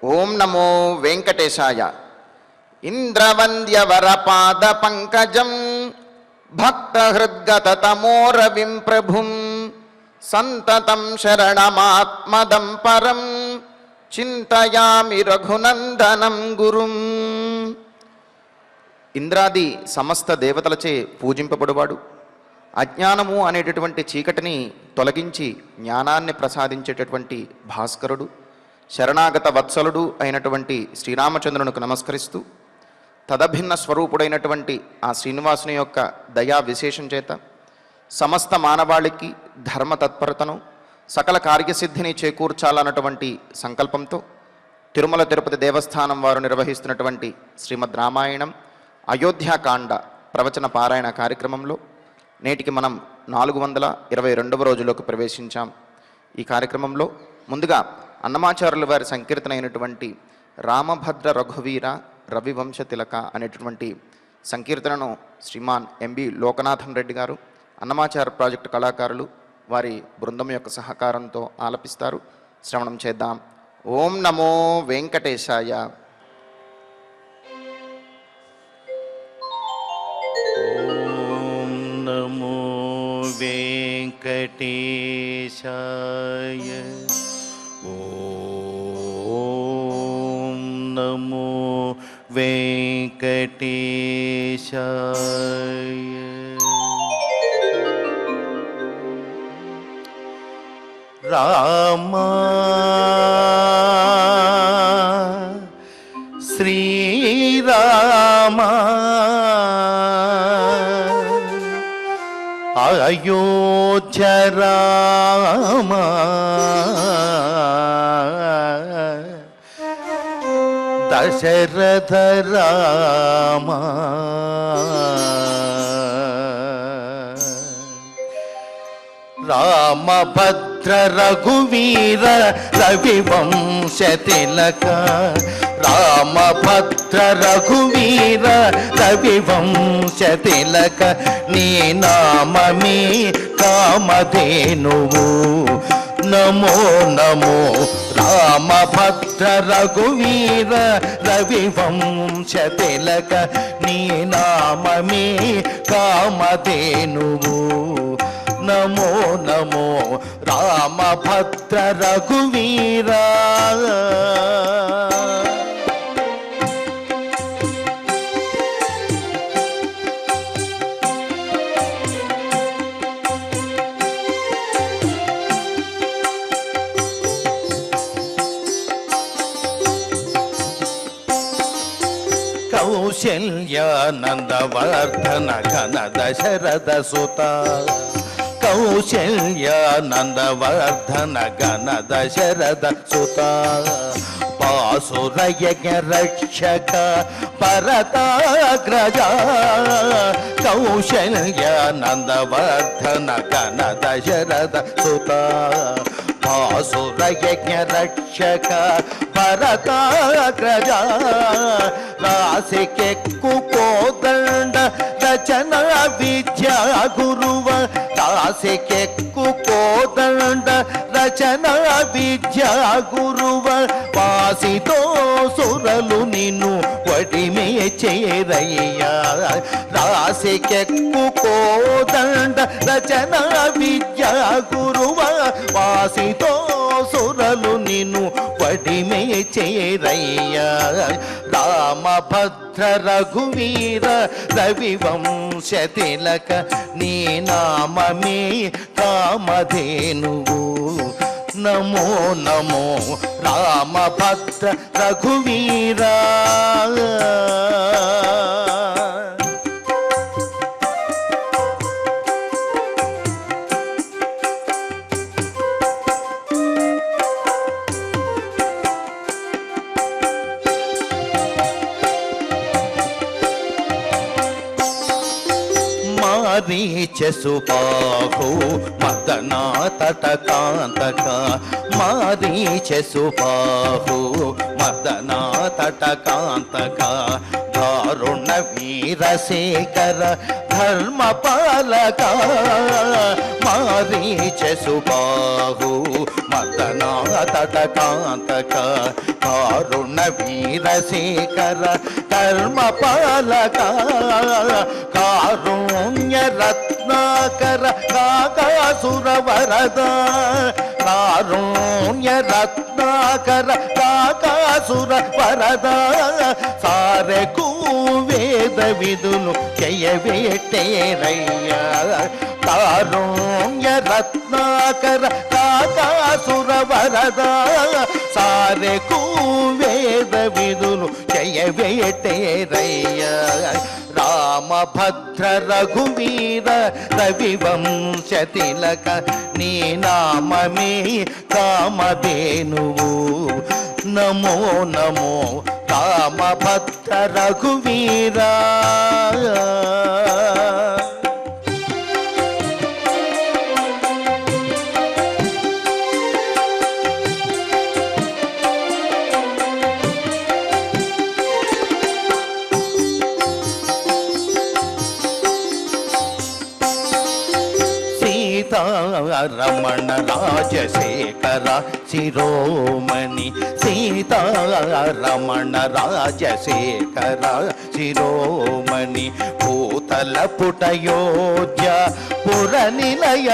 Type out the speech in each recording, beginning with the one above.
ఓం నమో వెంకటేశాయ. ఇంద్రవంద్యవరపాద పంకజం భక్తహృద్గతతమోరవిం ప్రభుం సంతతం శరణమాత్మదం పరం చింతయామి రఘునందనం గురుం. ఇంద్రాది సమస్త దేవతలచే పూజింపబడువాడు, అజ్ఞానము అనేటటువంటి చీకటిని తొలగించి జ్ఞానాన్ని ప్రసాదించేటటువంటి భాస్కరుడు, శరణాగత వత్సలుడు అయినటువంటి శ్రీరామచంద్రునికి నమస్కరిస్తూ తదభిన్న స్వరూపుడైనటువంటి ఆ శ్రీనివాసుని యొక్క దయా విశేషం చేత సమస్త మానవాళికి ధర్మ తత్పరతను సకల కార్యసిద్ధిని చేకూర్చాలన్నటువంటి సంకల్పంతో తిరుమల తిరుపతి దేవస్థానం వారు నిర్వహిస్తున్నటువంటి శ్రీమద్ రామాయణం అయోధ్యాకాండ ప్రవచన పారాయణ కార్యక్రమంలో నేటికి మనం 422వ రోజులోకి ప్రవేశించాం. ఈ కార్యక్రమంలో ముందుగా అన్నమాచార్యుల వారి సంకీర్తన అయినటువంటి రామభద్ర రఘువీర రవివంశ తిలక అనేటటువంటి సంకీర్తనను శ్రీమాన్ ఎంబి లోకనాథన్ రెడ్డి గారు, అన్నమాచార్య ప్రాజెక్టు కళాకారులు వారి బృందం యొక్క సహకారంతో ఆలపిస్తారు. శ్రవణం చేద్దాం. ఓం నమో వెంకటేశాయ. ఓం నమో వెంకటేశాయ. ఓం నమో వెంకటేశాయ. రామా శ్రీరామా అయోధ్య రామా దశరథ రామా రామభద్ర రఘువీర రవివంశ తిలక రామభద్ర రఘువీర రవివంశ తిలక నీ నామమే కామధేనువు. నమో నమో రామభద్ర రఘువీర రవివంశ తిలక నీ నామమే కామధేనువు. నమో నమో రామభద్ర రఘువీర. కౌశల్యానందవర్ధన ఘన దశరథ సుత కౌశల్యానందవర్ధన ఘన దశరథ సుత పాసురయజ్ఞ రక్షక భరతాగ్రజ కౌశల్యానందవర్ధన ఘన దశరథ సుత పాసురయజ్ఞ రక్షక భరతాగ్రజ రాసికెక్కు కోదండ రచన విద్యా గురువ రాసికెక్కు కోదండ రచన విద్యా గురువ వాసితో సురలు నిన్ను వడిమే చేరయ్యా రాసికెక్కు కోదండ రచన విద్యా గురువ వాసితో సురలు నిన్ను వడిమే చేరయ్యా రామభద్ర రఘువీర రవివంశ తిలక నీ నామమే కామధేనువు. నమో నమో రామభద్ర రఘువీర. మారీచసుబాహు మదనా తటకాంతక మారీచసుబాహు మదనా తటకాంతక దారుణ వీరశేఖర ధర్మపాలక మారీచసుబాహు మదనా తటకాంతక కారుణ వీరశేఖర కర్మపాలక కారుణ్య రత్నాకర కాకాసుర వరద కారుణ్య రత్నాకర కాకాసుర వరద సారెకు వేద విధులు జయవేటేరయ్య కారుణ్య రత్నాకర కాకాసుర వరద సారెకు వేద విధులు జయవేటేరయ్య రామభద్ర రఘువీర రవివంశ తిలక నీ నామమే కామధేనువు నమో నమో రామభద్ర రఘువీరా రమణ రాజశేఖర శిరోమణి సీతారమణ రాజశేఖర శిరోమణి భూతల పుటయోధ్య పుర నిలయ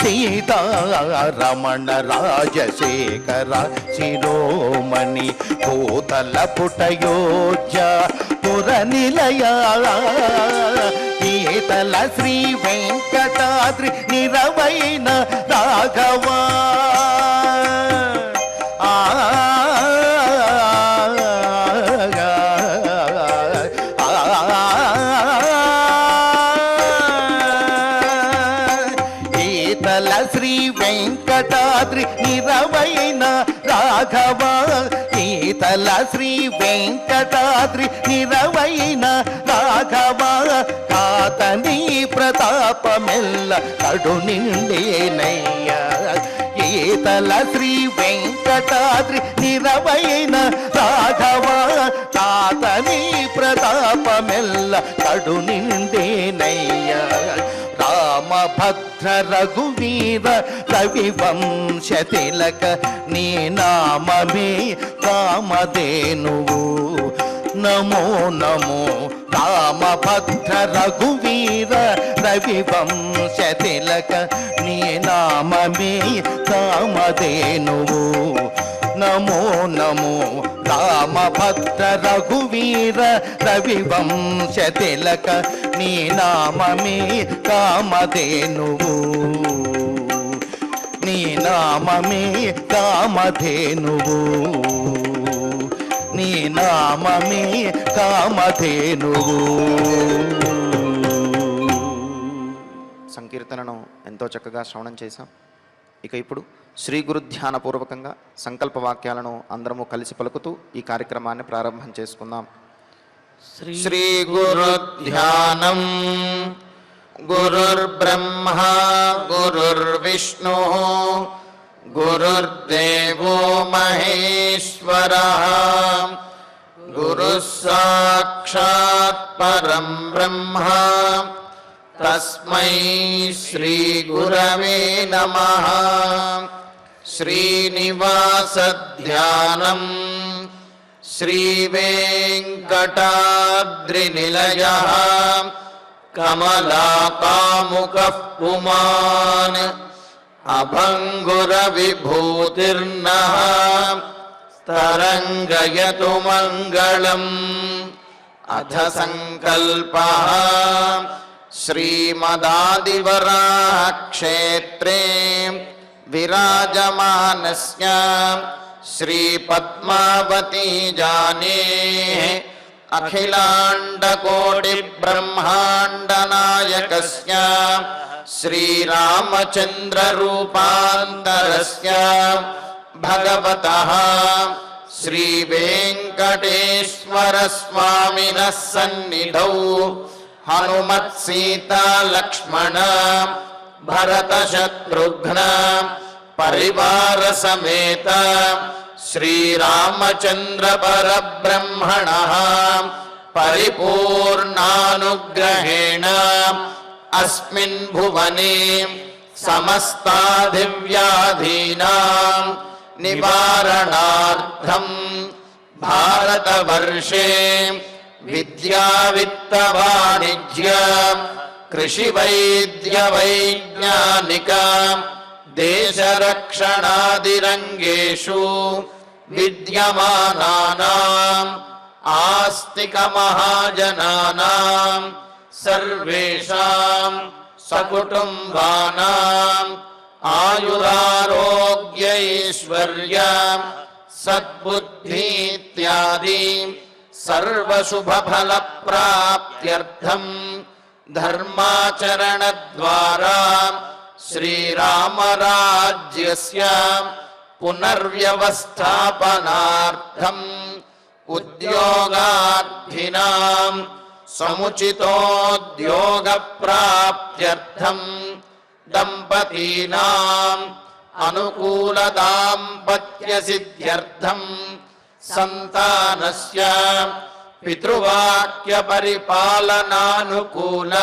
సీతారమణ రాజశేఖర శిరోమణి భూతల పుటయోధ్య పుర నిలయ ఈతల శ్రీ వెంకటాద్రి నిరవైన రాఘవా ఈతల శ్రీ వెంకటాద్రి నిరవైన రాఘవా ఈతల శ్రీ వెంకటాద్రి నిరవైన రాఘవా కాతని ప్రతాపమెల్ల కడు నిండేనయ్య ఈతల శ్రీ వెంకటాద్రి నిరవైన రాఘవా కాతని ప్రతాపమెల్ల కడు నిండేనయ్య రామభద్ర రఘువీర రవివంశ తిలక నీ నామమే కామధేనువు నమో నమో రామభద్ర రఘువీర రవివంశ తిలక నీ నామమే కామధేనువు నమో నమో రామభద్ర రఘువీర రవివంశ తిలక నీ నామమే కామధేనువు నీ నామమే కామధేనువు నీ నామమే కామధేనువు. సంకీర్తనను ఎంతో చక్కగా శ్రవణం చేశాం. ఇక ఇప్పుడు శ్రీ గురు ధ్యానపూర్వకంగా సంకల్ప వాక్యాలను అందరము కలిసి పలుకుతూ ఈ కార్యక్రమాన్ని ప్రారంభం చేసుకుందాం. శ్రీ గురు ధ్యానం. గురుర్బ్రహ్మ గురుర్విష్ణు గురుర్దేవో మహేశ్వరః గురుః సాక్షాత్ పరం బ్రహ్మ తస్మై శ్రీ గురవే నమః. శ్రీనివాస ధ్యానం. శ్రీ వెంకటాద్రినిలయః కమలాకాముకః పుమాన్ అభంగుర విభూతిర్నః తరంగయతు మంగళం. అథ సంకల్పః. శ్రీమదాదివరాహక్షేత్రే విరాజమానస్య శ్రీ పద్మావతీ జానేః అఖిలాండకోటి బ్రహ్మాండ నాయకస్య శ్రీరామచంద్ర రూపాంతరస్య భగవతః శ్రీ వెంకటేశ్వర స్వామినః సన్నిధౌ హనుమత్ సీతా లక్ష్మణ భరత శత్రుఘ్న పరివార సమేత శ్రీరామచంద్ర పరబ్రహ్మణః పరిపూర్ణానుగ్రహేణ అస్మిన్ భువనే సమస్తాధివ్యాధీనాం నివారణార్థం భారతవర్షే విద్యా విత్త వాణిజ్య కృషి వైద్య వైజ్ఞానిక దేశరక్షణాదిరంగేషు విద్యమానానాం ఆస్తిక మహాజనానాం సర్వేషాం సకుటుంబానాం ఆయురారోగ్యైశ్వర్య సద్బుద్ధీత్యాది సర్వశుభఫల ప్రాప్త్యర్థం ధర్మాచరణ ద్వారా శ్రీరామరాజ్యస్య పునర్వ్యవస్థాపనార్థం ఉద్యోగార్థినాం సముచితోద్యోగ ప్రాప్త్యర్థం దంపతీనాం అనుకూల దాంపత్య సిద్ధ్యర్థం సంతానస్య పితృవాక్య పరిపాలనానుకూల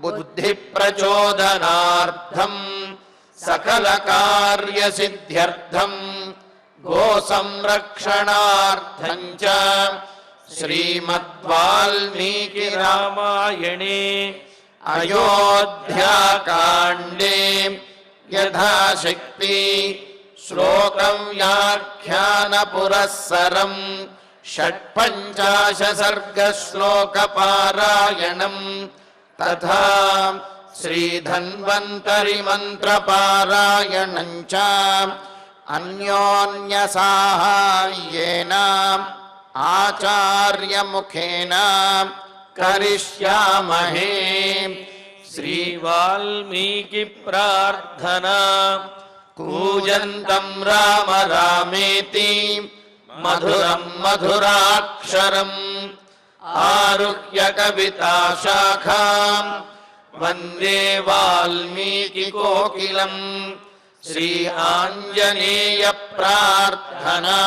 బుద్ధి ప్రచోదనార్థం సకల కార్య సిద్ధ్యర్థం గో సంరక్షణార్థం చ శ్రీమద్వాల్మీకి రామాయణే అయోధ్యాకాండే యథాశక్తి శ్లోకం వ్యాఖ్యాన పురస్సరం షట్పంచాశ సర్గ శ్లోక పారాయణం తథా శ్రీధన్వంతరి మంత్ర పారాయణం చ అన్యోన్య సాహాయ్యేన ఆచార్య ముఖేన కరిష్యామహే. శ్రీ వాల్మీకి ప్రార్థనా. కూజంతం రామ రామేతి మధురం మధురాక్షరం ఆరుహ్య కవితా శాఖాం వందే వాల్మీకి కోకిలం. శ్రీ ఆంజనేయ ప్రార్థనా.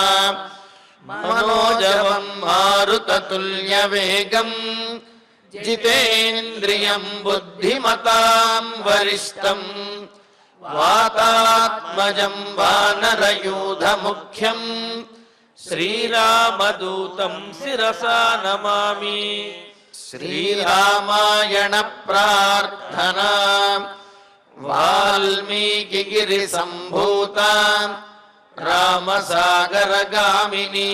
మనోజవం మారుతతుల్య వేగం జితేంద్రియం బుద్ధిమతాం వరిష్టం వాతాత్మజం వానరయూధ ముఖ్యం శ్రీరామదూతం శిరసా నమామి. శ్రీరామాయణ ప్రార్థనా. వాల్మీకి గిరి సంభూత రామసాగరగామిని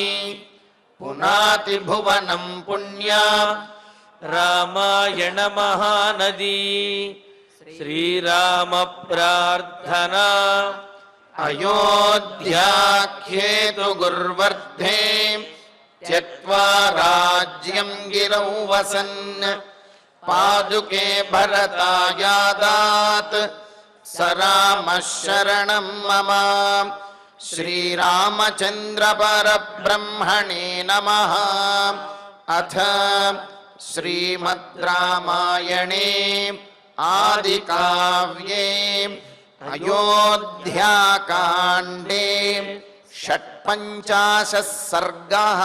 పునాతి భువనం పుణ్యా రామాయణ మహానదీ. శ్రీరామ ప్రార్థనా. అయోధ్యాఖ్యేతు గుర్వర్ధే త్యక్త్వా రాజ్యం గిరౌ వసన్ పాదుకే భరతాయాదాత్ స రామః శరణం మమ. శ్రీరామచంద్ర పరబ్రహ్మణే నమః. అథ శ్రీమద్ రామాయణే ఆదికావ్యే అయోధ్యాకాండే షట్పంచాశः సర్గः.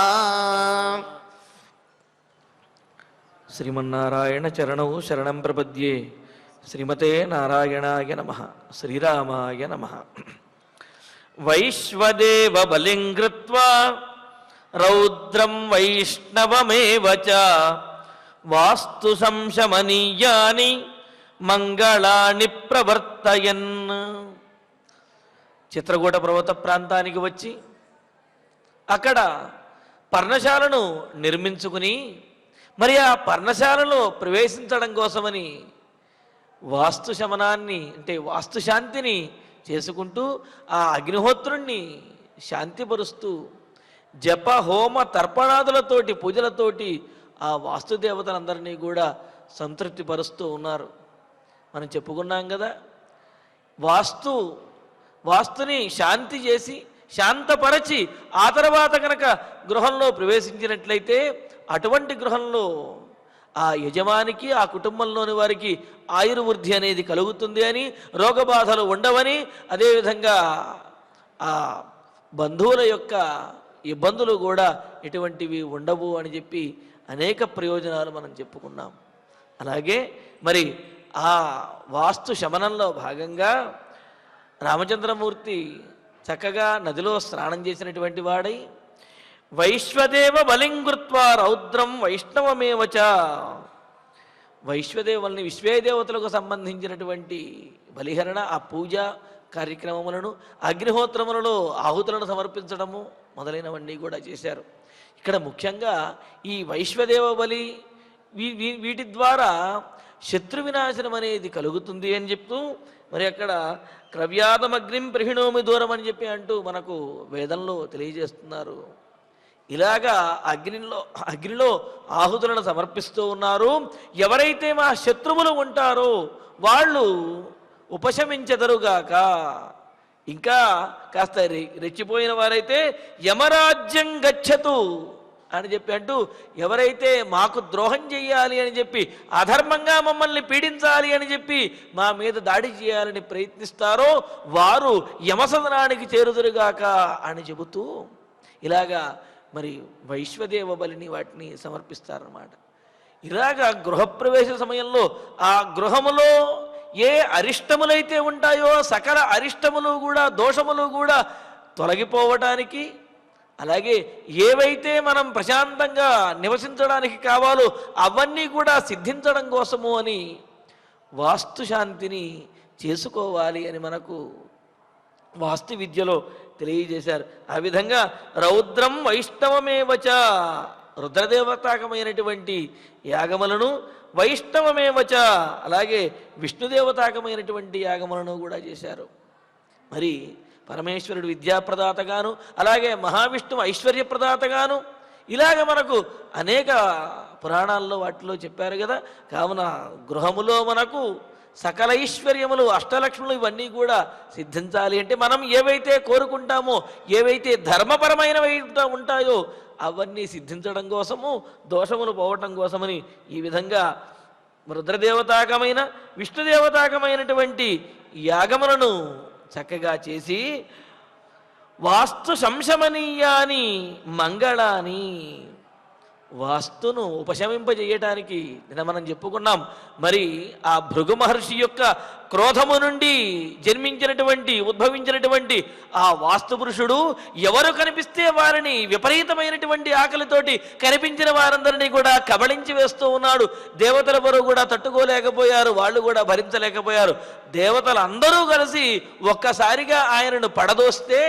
శ్రీమన్నారాయణ చరణౌ శరణం ప్రపద్యే. శ్రీమతే నారాయణాయ నమః. శ్రీరామాయ నమః. వైశ్వదేవ బలిం కృత్వా రౌద్రం వైష్ణవమేవ చ వాస్తు సంశమనీయాని మంగళాని ప్రవర్తయన్. చిత్రకూట పర్వత ప్రాంతానికి వచ్చి అక్కడ పర్ణశాలను నిర్మించుకుని మరి ఆ పర్ణశాలలో ప్రవేశించడం కోసమని వాస్తు శమనాన్ని అంటే వాస్తు శాంతిని చేసుకుంటూ ఆ అగ్నిహోత్రుణ్ణి శాంతిపరుస్తూ జప హోమ తర్పణాదులతోటి పూజలతోటి ఆ వాస్తుదేవతలందరినీ కూడా సంతృప్తిపరుస్తూ ఉన్నారు. మనం చెప్పుకున్నాం కదా, వాస్తుని శాంతి చేసి శాంతపరచి ఆ తర్వాత కనుక గృహంలో ప్రవేశించినట్లయితే అటువంటి గృహంలో ఆ యజమానికి ఆ కుటుంబంలోని వారికి ఆయుర్వృద్ధి అనేది కలుగుతుంది అని, రోగబాధలు ఉండవని, అదేవిధంగా ఆ బంధువుల యొక్క ఇబ్బందులు కూడా ఎటువంటివి ఉండవు అని చెప్పి అనేక ప్రయోజనాలు మనం చెప్పుకున్నాం. అలాగే మరి ఆ వాస్తు శమనంలో భాగంగా రామచంద్రమూర్తి చక్కగా నదిలో స్నానం చేసినటువంటి వాడై వైశ్వదేవ బలింగుత్వా రౌద్రం వైష్ణవమేవచ, వైశ్వదేవుల్ని విశ్వేదేవతలకు సంబంధించినటువంటి బలిహరణ, ఆ పూజ కార్యక్రమములను, అగ్నిహోత్రములలో ఆహుతులను సమర్పించడము మొదలైనవన్నీ కూడా చేశారు. ఇక్కడ ముఖ్యంగా ఈ వైశ్వదేవ బలి వీటి ద్వారా శత్రు వినాశనం అనేది కలుగుతుంది అని చెప్తూ మరి అక్కడ క్రవ్యాదమగ్నిం ప్రహిణోమి దూరం అని చెప్పి అంటూ మనకు వేదంలో తెలియజేస్తున్నారు. ఇలాగా అగ్నిలో ఆహుతులను సమర్పిస్తూ ఉన్నారు. ఎవరైతే మా శత్రువులు ఉంటారో వాళ్ళు ఉపశమించెదరుగాక, ఇంకా కాస్త రెచ్చిపోయిన వారైతే యమరాజ్యం గచ్చతు అని చెప్పి అంటూ, ఎవరైతే మాకు ద్రోహం చెయ్యాలి అని చెప్పి, అధర్మంగా మమ్మల్ని పీడించాలి అని చెప్పి మా మీద దాడి చేయాలని ప్రయత్నిస్తారో వారు యమసదనానికి చేరుదురుగాక అని చెబుతూ ఇలాగా మరి వైశ్వదేవ బలిని వాటిని సమర్పిస్తారన్నమాట. ఇలాగా గృహప్రవేశ సమయంలో ఆ గృహములో ఏ అరిష్టములైతే ఉంటాయో సకల అరిష్టములు కూడా, దోషములు కూడా తొలగిపోవటానికి, అలాగే ఏవైతే మనం ప్రశాంతంగా నివసించడానికి కావాలో అవన్నీ కూడా సిద్ధించడం కోసము అని వాస్తుశాంతిని చేసుకోవాలి అని మనకు వాస్తు విద్యలో తెలియజేశారు. ఆ విధంగా రౌద్రం వైష్ణవమేవచ, రుద్రదేవతాకమైనటువంటి యాగములను, వైష్ణవమేవచ అలాగే విష్ణుదేవతాకమైనటువంటి యాగములను కూడా చేశారు. మరి పరమేశ్వరుడు విద్యాప్రదాతగాను, అలాగే మహావిష్ణువు ఐశ్వర్యప్రదాతగాను, ఇలాగ మనకు అనేక పురాణాల్లో వాటిలో చెప్పారు కదా. కావున గృహములో మనకు సకల ఐశ్వర్యములు, అష్టలక్ష్ములు ఇవన్నీ కూడా సిద్ధించాలి అంటే మనం ఏవైతే కోరుకుంటామో, ఏవైతే ధర్మపరమైనవి ఉంటాయో అవన్నీ సిద్ధించడం కోసము, దోషములు పోవటం కోసమని ఈ విధంగా రుద్రదేవతాకమైన విష్ణుదేవతాకమైనటువంటి యాగములను చక్కగా చేసి వాస్తు సంశమనీయాని మంగళాని, వాస్తును ఉపశమింపజేయటానికి నిన్న మనం చెప్పుకున్నాం. మరి ఆ భృగు మహర్షి యొక్క క్రోధము నుండి ఉద్భవించినటువంటి ఆ వాస్తు పురుషుడు ఎవరు కనిపిస్తే వారిని విపరీతమైనటువంటి ఆకలితోటి కనిపించిన వారందరినీ కూడా కబళించి వేస్తూ ఉన్నాడు. దేవతలెవరూ కూడా తట్టుకోలేకపోయారు, వాళ్ళు కూడా భరించలేకపోయారు. దేవతలందరూ కలిసి ఒక్కసారిగా ఆయనను పడదోస్తే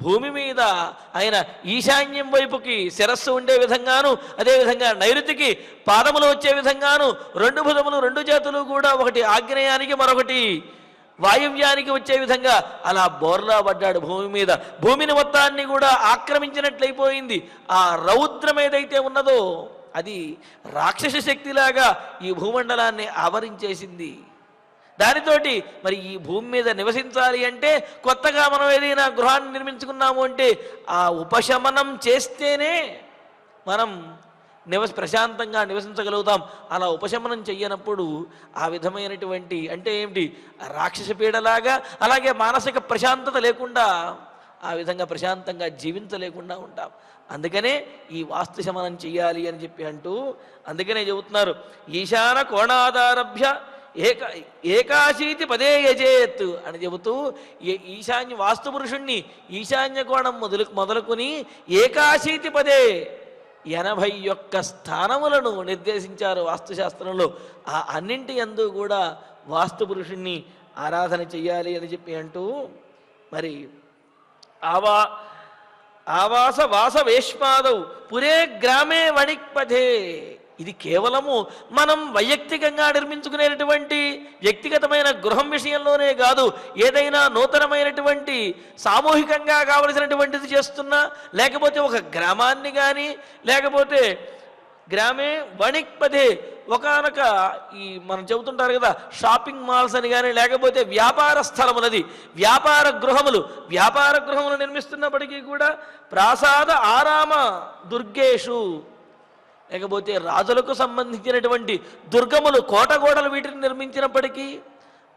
భూమి మీద ఆయన ఈశాన్యం వైపుకి శిరస్సు ఉండే విధంగాను, అదేవిధంగా నైరుతికి పాదములు వచ్చే విధంగాను, రెండు భుజములు రెండు చేతులు కూడా ఒకటి ఆగ్నేయానికి మరొకటి వాయువ్యానికి వచ్చే విధంగా అలా బోర్లా పడ్డాడు భూమి మీద. భూమిని మొత్తాన్ని కూడా ఆక్రమించినట్లయిపోయింది. ఆ రౌద్రం ఏదైతే ఉన్నదో అది రాక్షస శక్తిలాగా ఈ భూమండలాన్ని ఆవరించేసింది. దానితోటి మరి ఈ భూమి మీద నివసించాలి అంటే, కొత్తగా మనం ఏదైనా గృహాన్ని నిర్మించుకున్నాము అంటే ఆ ఉపశమనం చేస్తేనే మనం ప్రశాంతంగా నివసించగలుగుతాం. అలా ఉపశమనం చెయ్యనప్పుడు ఆ విధమైనటువంటి అంటే ఏమిటి, రాక్షస పీడలాగా, అలాగే మానసిక ప్రశాంతత లేకుండా ఆ విధంగా ప్రశాంతంగా జీవించలేకుండా ఉంటాం. అందుకనే ఈ వాస్తు శమనం చెయ్యాలి అని చెప్పి అంటూ అందుకనే చెబుతున్నారు, ఈశాన కోణాదారభ్య ఏకాశీతి పదే యజేత్ అని చెబుతూ ఈశాన్య వాస్తు పురుషుణ్ణి ఈశాన్య కోణం మొదలుకొని ఏకాశీతి పదే 81 స్థానములను నిర్దేశించారు వాస్తుశాస్త్రంలో. ఆ అన్నింటి యందు కూడా వాస్తు పురుషుణ్ణి ఆరాధన చెయ్యాలి అని చెప్పి అంటూ మరి ఆవాస వాసవేష్మాదౌ పురే గ్రామే వణిక్పథే, ఇది కేవలము మనం వైయక్తికంగా నిర్మించుకునేటటువంటి వ్యక్తిగతమైన గృహం విషయంలోనే కాదు, ఏదైనా నూతనమైనటువంటి సామూహికంగా కావలసినటువంటిది చేస్తున్నా, లేకపోతే ఒక గ్రామాన్ని కానీ, లేకపోతే గ్రామే వణిక్పథే ఒకనొక ఈ మనం చెబుతుంటారు కదా షాపింగ్ మాల్స్ అని కానీ, లేకపోతే వ్యాపార స్థలములది వ్యాపార గృహములు నిర్మిస్తున్నప్పటికీ కూడా ప్రాసాద ఆరామ దుర్గేషు, లేకపోతే రాజులకు సంబంధించినటువంటి దుర్గములు కోటగోడలు వీటిని నిర్మించినప్పటికీ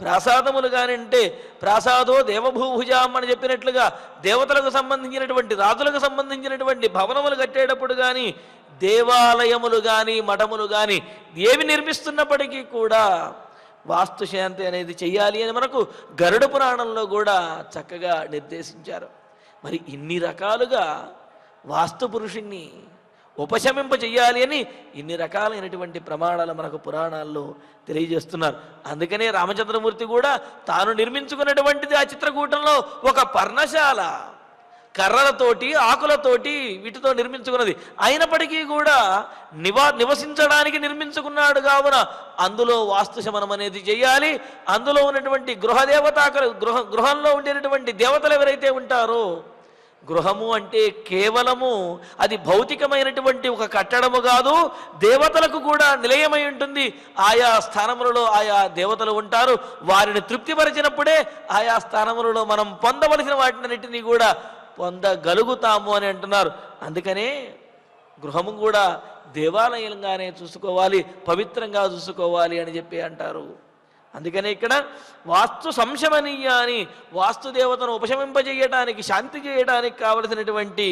ప్రాసాదములు కానీ అంటే ప్రాసాదో దేవభూభుజాం అని చెప్పినట్లుగా దేవతలకు సంబంధించినటువంటి రాజులకు సంబంధించినటువంటి భవనములు కట్టేటప్పుడు కానీ, దేవాలయములు కానీ మఠములు కానీ ఏవి నిర్మిస్తున్నప్పటికీ కూడా వాస్తుశాంతి అనేది చెయ్యాలి అని మనకు గరుడ పురాణంలో కూడా చక్కగా నిర్దేశించారు. మరి ఇన్ని రకాలుగా వాస్తు పురుషుణ్ణి ఉపశమింప చెయ్యాలి అని ఇన్ని రకాలైనటువంటి ప్రమాణాలు మనకు పురాణాల్లో తెలియజేస్తున్నారు. అందుకనే రామచంద్రమూర్తి కూడా తాను నిర్మించుకున్నటువంటిది ఆ చిత్రకూటంలో ఒక పర్ణశాల, కర్రలతోటి ఆకులతోటి వీటితో నిర్మించుకున్నది. అయినప్పటికీ కూడా నివసించడానికి నిర్మించుకున్నాడు కావున అందులో వాస్తు శమనం అనేది చేయాలి. అందులో ఉన్నటువంటి గృహంలో ఉండేటటువంటి దేవతలు ఎవరైతే ఉంటారో, గృహము అంటే కేవలము అది భౌతికమైనటువంటి ఒక కట్టడము కాదు, దేవతలకు కూడా నిలయమై ఉంటుంది. ఆయా స్థానములలో ఆయా దేవతలు ఉంటారు. వారిని తృప్తిపరిచినప్పుడే ఆయా స్థానములలో మనం పొందవలసిన వాటినన్నిటినీ కూడా పొందగలుగుతాము అని అంటున్నారు. అందుకనే గృహము కూడా దేవాలయంగానే చూసుకోవాలి, పవిత్రంగా చూసుకోవాలి అని చెప్పి అంటారు. అందుకనే ఇక్కడ వాస్తు సంశమనీయ అని వాస్తుదేవతను ఉపశమింపజేయటానికి, శాంతి చేయడానికి కావలసినటువంటి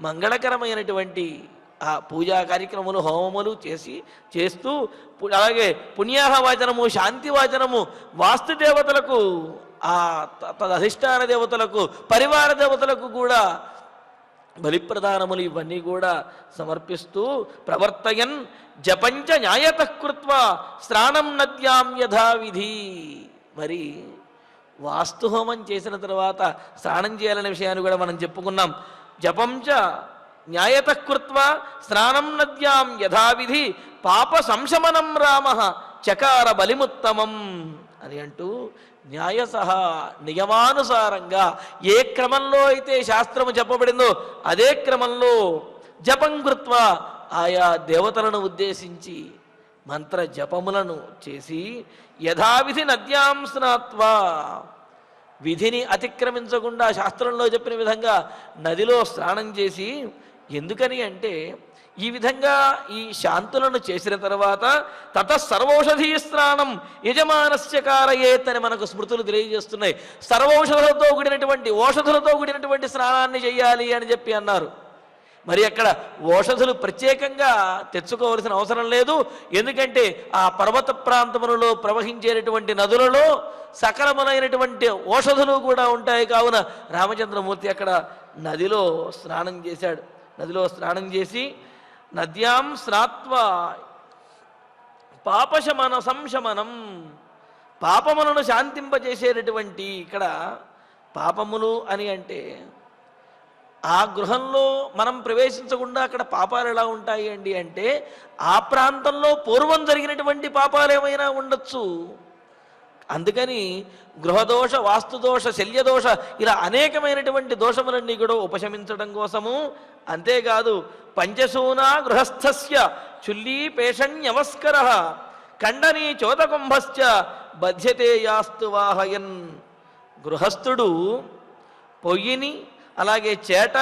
మంగళకరమైనటువంటి ఆ పూజా కార్యక్రమాలు, హోమములు చేస్తూ అలాగే పుణ్యాహవాచనము, శాంతివాచనము వాస్తుదేవతలకు, ఆ తదధిష్టాన దేవతలకు, పరివార దేవతలకు కూడా బలిప్రదానములు ఇవన్నీ కూడా సమర్పిస్తూ ప్రవర్తయన్ జపంచ న్యాయతః కృత్వా స్నానం నద్యాం యథావిధి. మరి వాస్తుహోమం చేసిన తర్వాత స్నానం చేయాలనే విషయాన్ని కూడా మనం చెప్పుకున్నాం. జపంచ న్యాయతః కృత్వా స్నానం నద్యాం యథావిధి పాప సంశమనం రామః చకార బలిముత్తమం అని అంటూ న్యాయసహ నియమానుసారంగా ఏ క్రమంలో అయితే శాస్త్రము చెప్పబడిందో అదే క్రమంలో జపం కృత్వా ఆయా దేవతలను ఉద్దేశించి మంత్ర జపములను చేసి యథావిధి నద్యాం స్నాత్వా విధిని అతిక్రమించకుండా శాస్త్రంలో చెప్పిన విధంగా నదిలో స్నానం చేసి, ఎందుకని అంటే ఈ విధంగా ఈ శాంతులను చేసిన తర్వాత తత సర్వౌషధీ స్నానం యజమానస్య కారయేత్ అని మనకు స్మృతులు తెలియజేస్తున్నాయి. సర్వౌషధులతో కూడినటువంటి స్నానాన్ని చేయాలి అని చెప్పి అన్నారు. మరి అక్కడ ఓషధులు ప్రత్యేకంగా తెచ్చుకోవలసిన అవసరం లేదు. ఎందుకంటే ఆ పర్వత ప్రాంతములలో ప్రవహించేటటువంటి నదులలో సకలములైనటువంటి ఓషధులు కూడా ఉంటాయి. కావున రామచంద్రమూర్తి అక్కడ నదిలో స్నానం చేశాడు. నదిలో స్నానం చేసి నద్యాం స్నాత్వా పాపశమన సంశమనం, పాపములను శాంతింపజేసేటటువంటి, ఇక్కడ పాపములు అని అంటే ఆ గృహంలో మనం ప్రవేశించకుండా అక్కడ పాపాలు ఎలా ఉంటాయి అండి అంటే, ఆ ప్రాంతంలో పూర్వం జరిగినటువంటి పాపాలు ఏమైనా ఉండొచ్చు. అందుకని గృహదోష, వాస్తుదోష, శల్యదోష ఇలా అనేకమైనటువంటి దోషములన్నీ కూడా ఉపశమించడం కోసము. అంతేకాదు పంచసూనా గృహస్థస్య చుల్లీ పేషణ్యవస్కర ఖండనీ చోదకుంభశ్చ బధ్యతే యాస్తు వాహయన్. గృహస్థుడు పొయ్యిని, అలాగే చేట,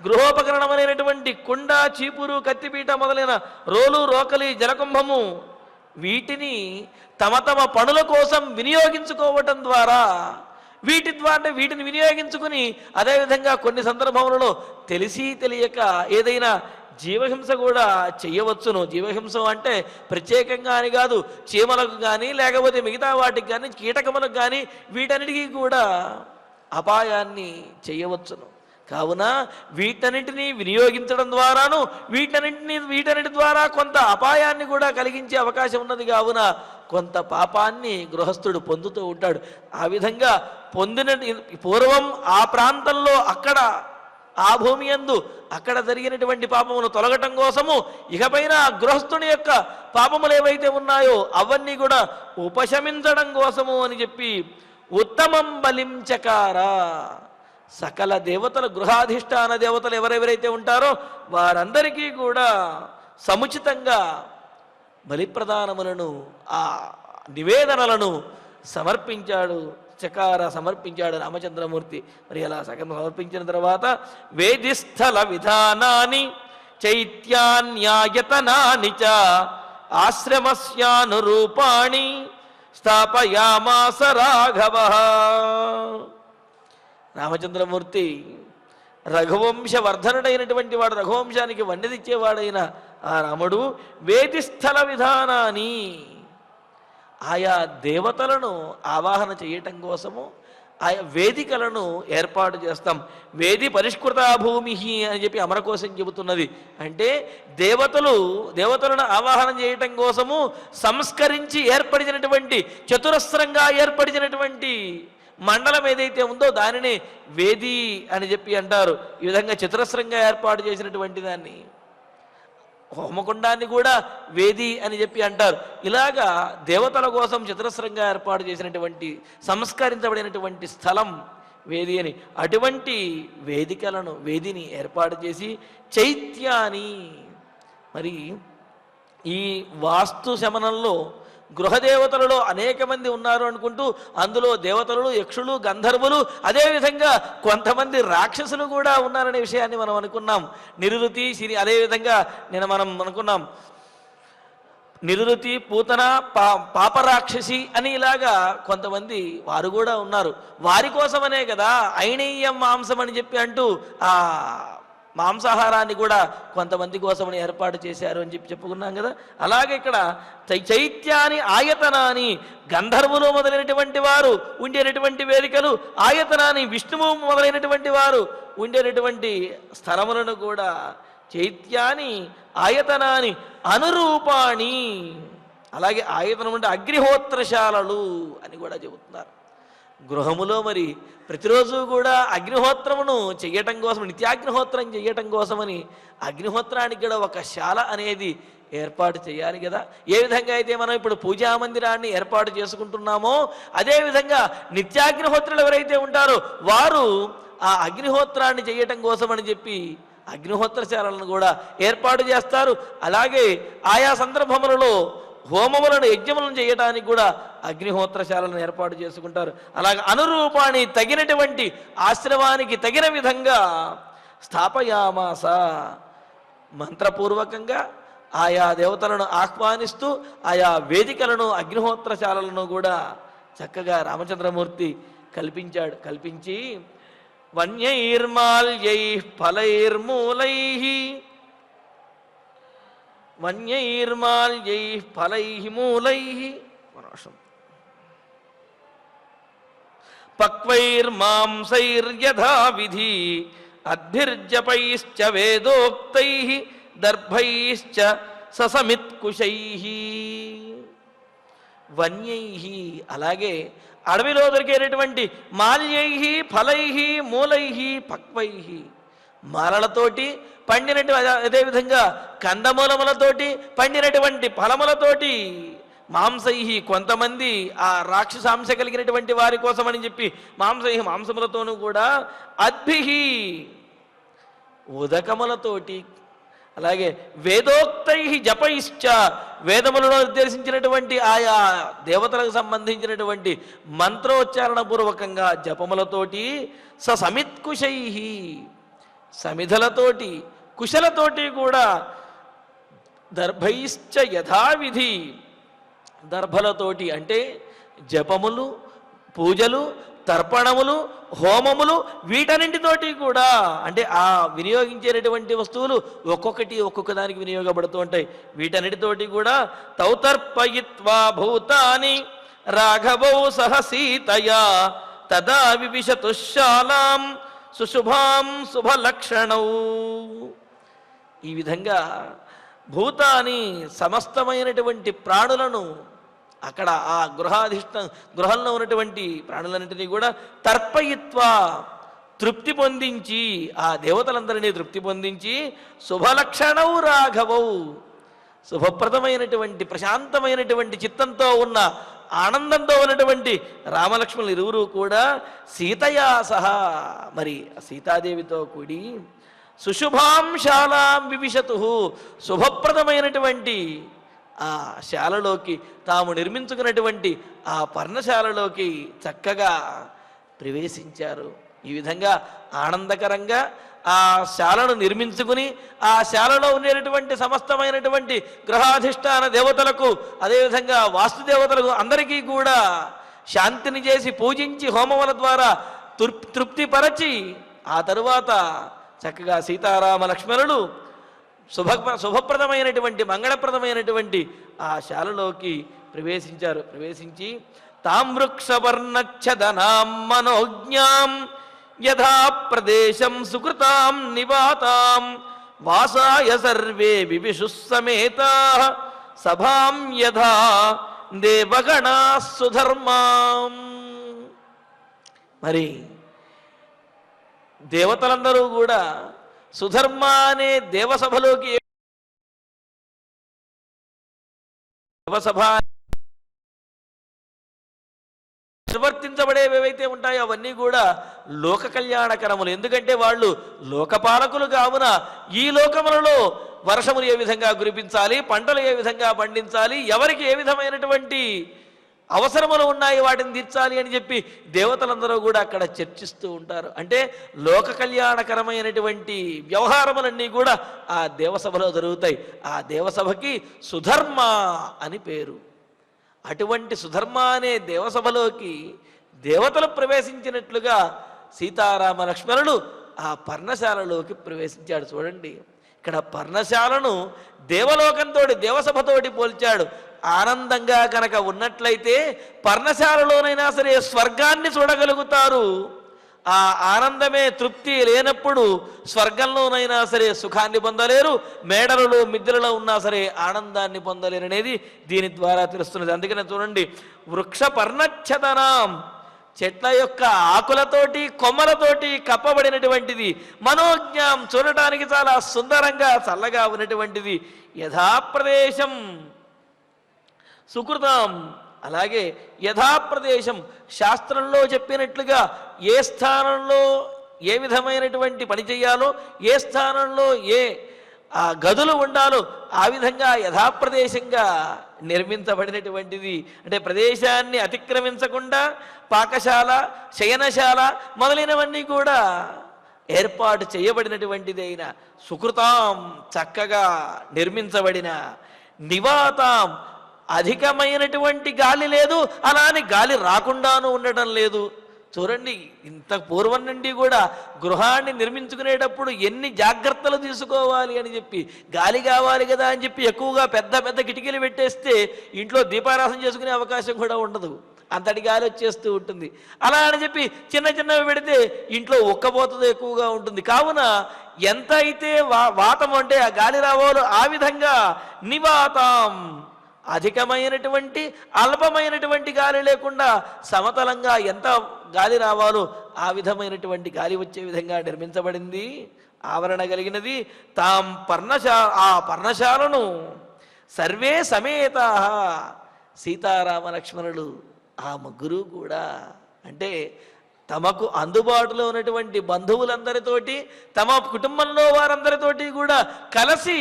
గృహోపకరణమైనటువంటి కుండ, చీపురు, కత్తిపీట మొదలైన రోలు, రోకలి, జలకుంభము వీటిని తమ పనుల కోసం వినియోగించుకోవటం ద్వారా వీటిని వినియోగించుకుని, అదేవిధంగా కొన్ని సందర్భములలో తెలిసి తెలియక ఏదైనా జీవహింస కూడా చేయవచ్చును. జీవహింస అంటే ప్రత్యేకంగా అని కాదు, చీమలకు కానీ లేకపోతే మిగతా వాటికి కానీ, కీటకములకు కానీ వీటన్నిటికీ కూడా అపాయాన్ని చేయవచ్చును. కావున వీటన్నిటిని వినియోగించడం ద్వారాను వీటన్నిటి ద్వారా కొంత అపాయాన్ని కూడా కలిగించే అవకాశం ఉన్నది. కావున కొంత పాపాన్ని గృహస్థుడు పొందుతూ ఉంటాడు. ఆ విధంగా పొందిన పూర్వం ఆ ప్రాంతంలో అక్కడ ఆ భూమి యందు అక్కడ జరిగినటువంటి పాపమును తొలగటం కోసము ఇకపైన గృహస్థుని యొక్క పాపములు ఏవైతే ఉన్నాయో అవన్నీ కూడా ఉపశమించడం కోసము అని చెప్పి ఉత్తమం బలిం చకార. సకల దేవతలు, గృహాధిష్టాన దేవతలు ఎవరెవరైతే ఉంటారో వారందరికీ కూడా సముచితంగా బలిప్రదానములను, ఆ నివేదనలను సమర్పించాడు రామచంద్రమూర్తి. మరి అలా సగం సమర్పించిన తర్వాత వేదిస్థల విధానాన్ని చైత్యాన్యాయతనాని చ ఆశ్రమస్యానురూపాణి స్థాపయామాస రాఘవ. రామచంద్రమూర్తి రఘువంశవర్ధనుడైనటువంటి వాడు, రఘువంశానికి వన్నెదిచ్చేవాడైన ఆ రాముడు వేదిస్థల విధానాన్ని ఆయా దేవతలను ఆవాహన చేయటం కోసము ఆయా వేదికలను ఏర్పాటు చేస్తాం. వేది పరిష్కృత భూమి అని చెప్పి అమరకోశం చెబుతున్నది. అంటే దేవతలను ఆవాహన చేయటం కోసము సంస్కరించి ఏర్పడినటువంటి, చతురస్రంగా ఏర్పడినటువంటి మండలం ఏదైతే ఉందో దానిని వేది అని చెప్పి అంటారు. ఈ విధంగా చతురస్రంగా ఏర్పాటు చేసినటువంటి దాన్ని హోమకుండాన్ని కూడా వేది అని చెప్పి అంటారు. ఇలాగా దేవతల కోసం చతురస్రంగా ఏర్పాటు చేసినటువంటి సంస్కరించబడినటువంటి స్థలం వేది అని. అటువంటి వేదిని ఏర్పాటు చేసి చైత్యాన్ని, మరి ఈ వాస్తు శమనంలో గృహదేవతలలో అనేక మంది ఉన్నారు అనుకుంటూ అందులో దేవతలు, యక్షులు, గంధర్వులు, అదేవిధంగా కొంతమంది రాక్షసులు కూడా ఉన్నారనే విషయాన్ని మనం అనుకున్నాం. నిరుతి, సిరి, అదేవిధంగా మనం అనుకున్నాం నిరుతి, పూతన, పాపరాక్షసి అని ఇలాగా కొంతమంది వారు కూడా ఉన్నారు. వారి కోసమనే కదా ఐణీయం మాంసం అని చెప్పి అంటూ ఆ మాంసాహారాన్ని కూడా కొంతమంది కోసమని ఏర్పాటు చేశారు అని చెప్పి చెప్పుకున్నాం కదా. అలాగే ఇక్కడ చైత్యాన్ని, ఆయతనాన్ని, గంధర్వులు మొదలైనటువంటి వారు ఉండేటటువంటి వేదికలు, ఆయతనాన్ని, విష్ణువు మొదలైనటువంటి వారు ఉండేటటువంటి స్థలములను కూడా చైత్యాన్ని, ఆయతనాన్ని, అనురూపాణి, అలాగే ఆయతనం అంటే అగ్నిహోత్రశాలలు అని కూడా చెబుతున్నారు. గృహములో మరి ప్రతిరోజు కూడా అగ్నిహోత్రమును చెయ్యటం కోసం, నిత్యాగ్నిహోత్రం చెయ్యటం కోసమని అగ్నిహోత్రానికి కూడా ఒక శాల అనేది ఏర్పాటు చేయాలి కదా. ఏ విధంగా అయితే మనం ఇప్పుడు పూజా మందిరాన్ని ఏర్పాటు చేసుకుంటున్నామో అదేవిధంగా నిత్యాగ్నిహోత్రులు ఎవరైతే ఉంటారో వారు ఆ అగ్నిహోత్రాన్ని చేయటం కోసమని చెప్పి అగ్నిహోత్రశాలను కూడా ఏర్పాటు చేస్తారు. అలాగే ఆయా సందర్భములలో హోమములను, యజ్ఞములను చేయడానికి కూడా అగ్నిహోత్రశాలను ఏర్పాటు చేసుకుంటారు. అలాగే అనురూపాన్ని, తగినటువంటి ఆశ్రమానికి తగిన విధంగా స్థాపయామాస, మంత్రపూర్వకంగా ఆయా దేవతలను ఆహ్వానిస్తూ ఆయా వేదికలను, అగ్నిహోత్రశాలలను కూడా చక్కగా రామచంద్రమూర్తి కల్పించాడు. కల్పించి వన్యైర్మాల్యై ఫలైర్మూలై వన్యైర్మాల్యై ఫలై మూలై పక్వైర్మాంసైర్యథా విధి అద్భిర్జపైశ్చ వేదోక్తై దర్భైశ్చ ససమిత్కుశై. వన్యై, అలాగే అడవిలో దొరికేటటువంటి మాల్యై, ఫలై, మూలై, పక్వై, మాలలతోటి పండినటువంటి, అదేవిధంగా కందమూలములతోటి పండినటువంటి ఫలములతోటి, మాంసై, కొంతమంది ఆ రాక్షసాంశ కలిగినటువంటి వారి కోసమని చెప్పి మాంసై, మాంసములతోనూ కూడా, అద్భి, ఉదకములతోటి, అలాగే వేదోక్తై జపైశ్చ, వేదములలో నిర్దేశించినటువంటి ఆయా దేవతలకు సంబంధించినటువంటి మంత్రోచ్చారణ పూర్వకంగా జపములతోటి, సమిత్కుశై, సమిధలతోటి, కుశలతోటి కూడా, దర్భైశ్చ యథావిధి, దర్భలతోటి అంటే జపములు, పూజలు, తర్పణములు, హోమములు, వీటన్నింటితోటి కూడా, అంటే ఆ వినియోగించేటటువంటి వస్తువులు ఒక్కొక్క దానికి వినియోగపడుతూ ఉంటాయి. వీటన్నిటితోటి కూడా తౌతర్పయిత్వా భూతాని రాఘవౌ సహ సీతయా తదా వివిశతుశాలాం సుశుభాం శుభలక్షణౌ. ఈ విధంగా భూతాని, సమస్తమైనటువంటి ప్రాణులను, అక్కడ ఆ గృహంలో ఉన్నటువంటి ప్రాణులన్నింటినీ కూడా తర్పయిత్వా, తృప్తి పొందించి, ఆ దేవతలందరినీ తృప్తి పొందించి, శుభలక్షణౌ రాఘవౌ, శుభప్రదమైనటువంటి ప్రశాంతమైనటువంటి చిత్తంతో ఉన్న, ఆనందంతో ఉన్నటువంటి రామలక్ష్మణులు ఇరువురు కూడా సీతయా సహా, మరి సీతాదేవితో కూడి, సుశుభాం శాలాం వివిశతు, శుభప్రదమైనటువంటి ఆ శాలలోకి, తాము నిర్మించుకున్నటువంటి ఆ పర్ణశాలలోకి చక్కగా ప్రవేశించారు. ఈ విధంగా ఆనందకరంగా ఆ శాలను నిర్మించుకుని, ఆ శాలలో ఉండేటటువంటి సమస్తమైనటువంటి గ్రహాధిష్టాన దేవతలకు, అదేవిధంగా వాస్తుదేవతలకు అందరికీ కూడా శాంతిని చేసి పూజించి హోమముల ద్వారా తృప్తిపరచి, ఆ తరువాత చక్కగా సీతారామ లక్ష్మణులు శుభప్రదమైనటువంటి, మంగళప్రదమైనటువంటి ఆ శాలలోకి ప్రవేశించారు. ప్రవేశించి తాం వృక్షవర్ణచ్చదనాం మనోజ్ఞాం యథా ప్రదేశం సుకృతాం నివాతాం వాసాయ సర్వే వివిషుస్సమేతాః సభాం యథా దేవగణాః సుధర్మాం. మరి దేవతలందరూ కూడా సుధర్మ అనే దేవసభలోకి దేవసభ నిర్వర్తించబడేవి ఏవైతే ఉంటాయో అవన్నీ కూడా లోక కళ్యాణకరములు. ఎందుకంటే వాళ్ళు లోకపాలకులు కావున ఈ లోకములలో వర్షములు ఏ విధంగా కురిపించాలి, పంటలు ఏ విధంగా పండించాలి, ఎవరికి ఏ విధమైనటువంటి అవసరములు ఉన్నాయి వాటిని తీర్చాలి అని చెప్పి దేవతలందరూ కూడా అక్కడ చర్చిస్తూ ఉంటారు. అంటే లోక కళ్యాణకరమైనటువంటి వ్యవహారములన్నీ కూడా ఆ దేవసభలో జరుగుతాయి. ఆ దేవసభకి సుధర్మ అని పేరు. అటువంటి సుధర్మ అనే దేవసభలోకి దేవతలు ప్రవేశించినట్లుగా సీతారామ లక్ష్మణుడు ఆ పర్ణశాలలోకి ప్రవేశించాడు. చూడండి, ఇక్కడ పర్ణశాలను దేవలోకంతో దేవసభతోటి పోల్చాడు. ఆనందంగా కనుక ఉన్నట్లయితే పర్ణశాలలోనైనా సరే స్వర్గాన్ని చూడగలుగుతారు. ఆ ఆనందమే తృప్తి లేనప్పుడు స్వర్గంలోనైనా సరే సుఖాన్ని పొందలేరు, మేడలలో మిద్దెలలో ఉన్నా సరే ఆనందాన్ని పొందలేరు అనేది దీని ద్వారా తెలుస్తున్నది. అందుకనే చూడండి, వృక్ష పర్ణచ్ఛదనాం, చెట్ల యొక్క ఆకులతోటి కొమ్మలతోటి కప్పబడినటువంటిది, మనోజ్ఞాం, చూడటానికి చాలా సుందరంగా చల్లగా ఉన్నటువంటిది, యథాప్రదేశం సుకృతం, అలాగే యథాప్రదేశం శాస్త్రంలో చెప్పినట్లుగా ఏ స్థానంలో ఏ విధమైనటువంటి పని చేయాలో, ఏ స్థానంలో ఏ గదులు ఉండాలో ఆ విధంగా యథాప్రదేశంగా నిర్మించబడినటువంటిది. అంటే ప్రదేశాన్ని అతిక్రమించకుండా పాకశాల, శయనశాల మొదలైనవన్నీ కూడా ఏర్పాటు చేయబడినటువంటిదైన సుకృతాం, చక్కగా నిర్మించబడిన, నివాతాం, అధికమైనటువంటి గాలి లేదు, అలానే గాలి రాకుండాను ఉండటం లేదు. చూడండి, ఇంత పూర్వం నుండి కూడా గృహాన్ని నిర్మించుకునేటప్పుడు ఎన్ని జాగ్రత్తలు తీసుకోవాలి అని చెప్పి, గాలి కావాలి కదా అని చెప్పి ఎక్కువగా పెద్ద పెద్ద కిటికీలు పెట్టేస్తే ఇంట్లో దీపారాధన చేసుకునే అవకాశం కూడా ఉండదు, అంతటి గాలి వచ్చేస్తూ ఉంటుంది. అలా అని చెప్పి చిన్న చిన్నవి పెడితే ఇంట్లో ఉక్కపోతది ఎక్కువగా ఉంటుంది. కావున ఎంత అయితే వాతం అంటే ఆ గాలి రావాలో ఆ విధంగా నివాతాం, అధికమైనటువంటి అల్పమైనటువంటి గాలి లేకుండా సమతలంగా ఎంత గాలి రావాలో ఆ విధమైనటువంటి గాలి వచ్చే విధంగా నిర్మించబడింది, ఆవరణ కలిగినది. తాం ఆ పర్ణశాలను సర్వే సమేత, సీతారామ లక్ష్మణులు ఆ ముగ్గురు కూడా, అంటే తమకు అందుబాటులో ఉన్నటువంటి బంధువులందరితోటి, తమ కుటుంబంలో వారందరితోటి కూడా కలిసి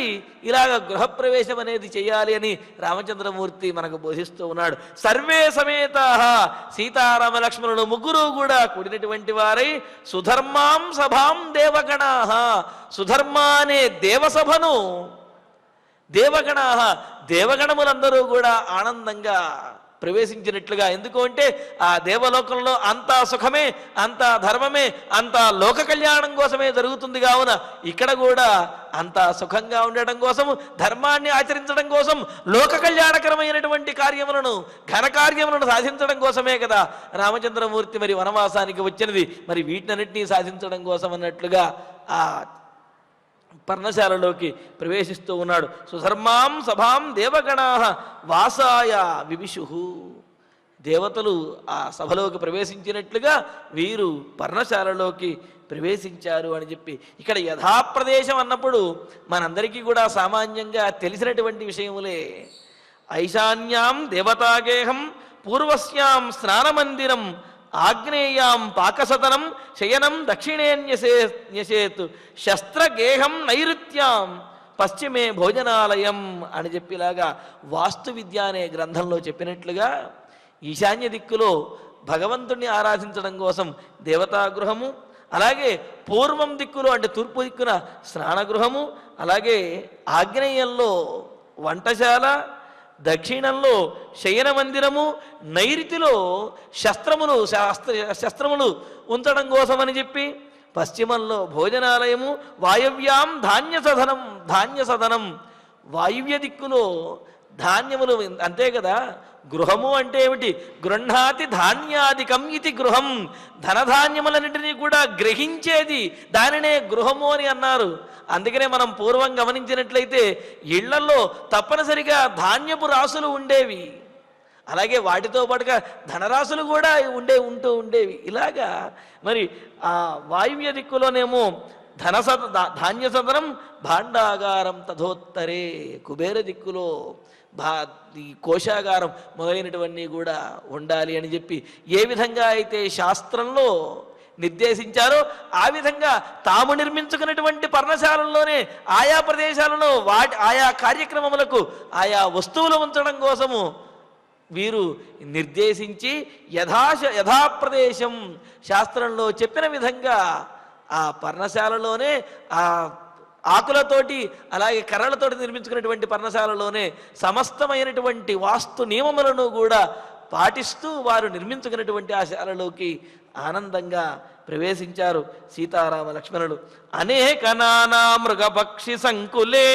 ఇలాగ గృహప్రవేశం అనేది చేయాలి అని రామచంద్రమూర్తి మనకు బోధిస్తూ ఉన్నాడు. సర్వే సమేత, సీతారామ లక్ష్మణులు ముగ్గురు కూడా కూడినటువంటి వారై సుధర్మాం సభాం దేవగణా, సుధర్మ అనే దేవసభను దేవగణములందరూ కూడా ఆనందంగా ప్రవేశించినట్లుగా. ఎందుకు అంటే ఆ దేవలోకంలో అంతా సుఖమే, అంతా ధర్మమే, అంతా లోక కళ్యాణం కోసమే జరుగుతుంది. కావున ఇక్కడ కూడా అంతా సుఖంగా ఉండటం కోసం, ధర్మాన్ని ఆచరించడం కోసం, లోక కళ్యాణకరమైనటువంటి కార్యములను, ఘనకార్యములను సాధించడం కోసమే కదా రామచంద్రమూర్తి మరి వనవాసానికి వచ్చినది. మరి వీటినన్నింటినీ సాధించడం కోసం అన్నట్లుగా ఆ పర్ణశాలలోకి ప్రవేశిస్తూ ఉన్నాడు. సుధర్మాం సభాం దేవగణా వాసాయ వివిషు, దేవతలు ఆ సభలోకి ప్రవేశించినట్లుగా వీరు పర్ణశాలలోకి ప్రవేశించారు అని చెప్పి ఇక్కడ యథాప్రదేశం అన్నప్పుడు మనందరికీ కూడా సామాన్యంగా తెలిసినటువంటి విషయములే. ఐశాన్యాం దేవతాగేహం పూర్వస్యాం స్నానమందిరం ఆగ్నేయాం పాకసతనం శయనం దక్షిణే న్యసేత్ శస్త్రగేహం నైరుత్యాం పశ్చిమే భోజనాలయం అని చెప్పిలాగా వాస్తు విద్య అనే గ్రంథంలో చెప్పినట్లుగా ఈశాన్య దిక్కులో భగవంతుణ్ణి ఆరాధించడం కోసం దేవతాగృహము, అలాగే పూర్వం దిక్కులో అంటే తూర్పు దిక్కున స్నానగృహము, అలాగే ఆగ్నేయంలో వంటశాల, దక్షిణంలో శయన మందిరము, నైరుతిలో శస్త్రములు ఉంచడం కోసమని చెప్పి పశ్చిమంలో భోజనాలయము, వాయవ్యాం ధాన్య సదనం వాయువ్య దిక్కులో ధాన్యములు, అంతే కదా గృహము అంటే ఏమిటి? గృహ్ణాతి ధాన్యాదికం ఇది గృహం. ధనధాన్యములన్నింటినీ కూడా గ్రహించేది, దానినే గృహము అని అన్నారు. అందుకనే మనం పూర్వం గమనించినట్లయితే ఇళ్లలో తప్పనిసరిగా ధాన్యపు రాసులు ఉండేవి, అలాగే వాటితో పాటుగా ధనరాశులు కూడా ఉంటూ ఉండేవి. ఇలాగా మరి ఆ వాయువ్య దిక్కులోనేమో ధాన్య సదనం భాండాగారం తథోత్తరే, కుబేర దిక్కులో ఈ కోశాగారం మొదలైనటువన్నీ కూడా ఉండాలి అని చెప్పి ఏ విధంగా అయితే శాస్త్రంలో నిర్దేశించారో ఆ విధంగా తాము నిర్మించుకున్నటువంటి పర్ణశాలల్లోనే ఆయా ప్రదేశాలలో ఆయా కార్యక్రమములకు ఆయా వస్తువులు ఉంచడం కోసము వీరు నిర్దేశించి యథాప్రదేశం శాస్త్రంలో చెప్పిన విధంగా ఆ పర్ణశాలలోనే ఆ ఆకులతోటి అలాగే కర్రలతోటి నిర్మించుకున్నటువంటి పర్ణశాలలోనే సమస్తమైనటువంటి వాస్తు నియమములను కూడా పాటిస్తూ వారు నిర్మించుకున్నటువంటి ఆ శాలలోకి ఆనందంగా ప్రవేశించారు సీతారామ లక్ష్మణులు. అనేక నానా మృగపక్షి సంకులే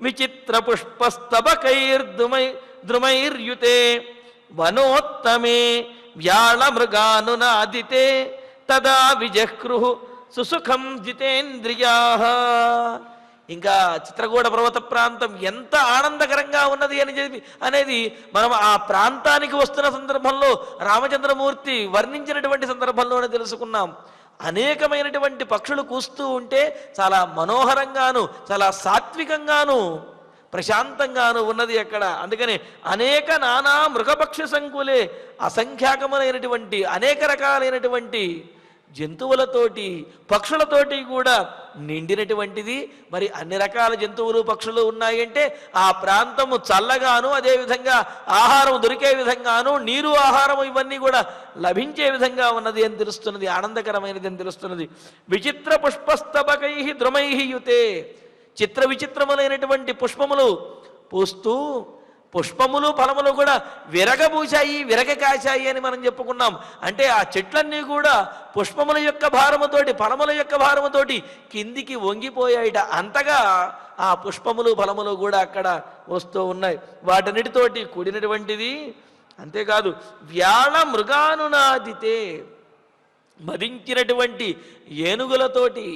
విచిత్ర పుష్పస్తబకైర్ద్రుమైర్యుతే వనోత్తమే వ్యాళ మృగానునాదితే తదా విజహ్రు సుసుఖం జితేంద్రియా. ఇంకా చిత్రకూట పర్వత ప్రాంతం ఎంత ఆనందకరంగా ఉన్నది అనేది మనం ఆ ప్రాంతానికి వస్తున్న సందర్భంలో రామచంద్రమూర్తి వర్ణించినటువంటి సందర్భంలోనే తెలుసుకున్నాం. అనేకమైనటువంటి పక్షులు కూస్తూ ఉంటే చాలా మనోహరంగాను చాలా సాత్వికంగాను ప్రశాంతంగాను ఉన్నది అక్కడ. అందుకని అనేక నానా మృగపక్షి సంకులే, అసంఖ్యాకమైనటువంటి అనేక రకాలైనటువంటి జంతువులతోటి పక్షులతోటి కూడా నిండినటువంటిది. మరి అన్ని రకాల జంతువులు పక్షులు ఉన్నాయంటే ఆ ప్రాంతము చల్లగాను, అదేవిధంగా ఆహారం దొరికే విధంగాను, నీరు ఆహారం ఇవన్నీ కూడా లభించే విధంగా ఉన్నది అని తెలుస్తున్నది, ఆనందకరమైనది అని తెలుస్తున్నది. విచిత్ర పుష్పస్తబకై ద్రుమై యుతే, చిత్ర విచిత్రములైనటువంటి పుష్పములు పూస్తూ పుష్పములు ఫలములు కూడా విరగబూశాయి, విరగ కాశాయి అని మనం చెప్పుకున్నాం. అంటే ఆ చెట్లన్నీ కూడా పుష్పముల యొక్క భారముతోటి ఫలముల యొక్క భారముతోటి కిందికి వంగిపోయాయిట. అంతగా ఆ పుష్పములు ఫలములు కూడా అక్కడ వస్తూ ఉన్నాయి. వాటన్నిటితోటి కూడినటువంటిది. అంతేకాదు వ్యాళ మృగానునాదితే, మదించినటువంటి ఏనుగులతోటి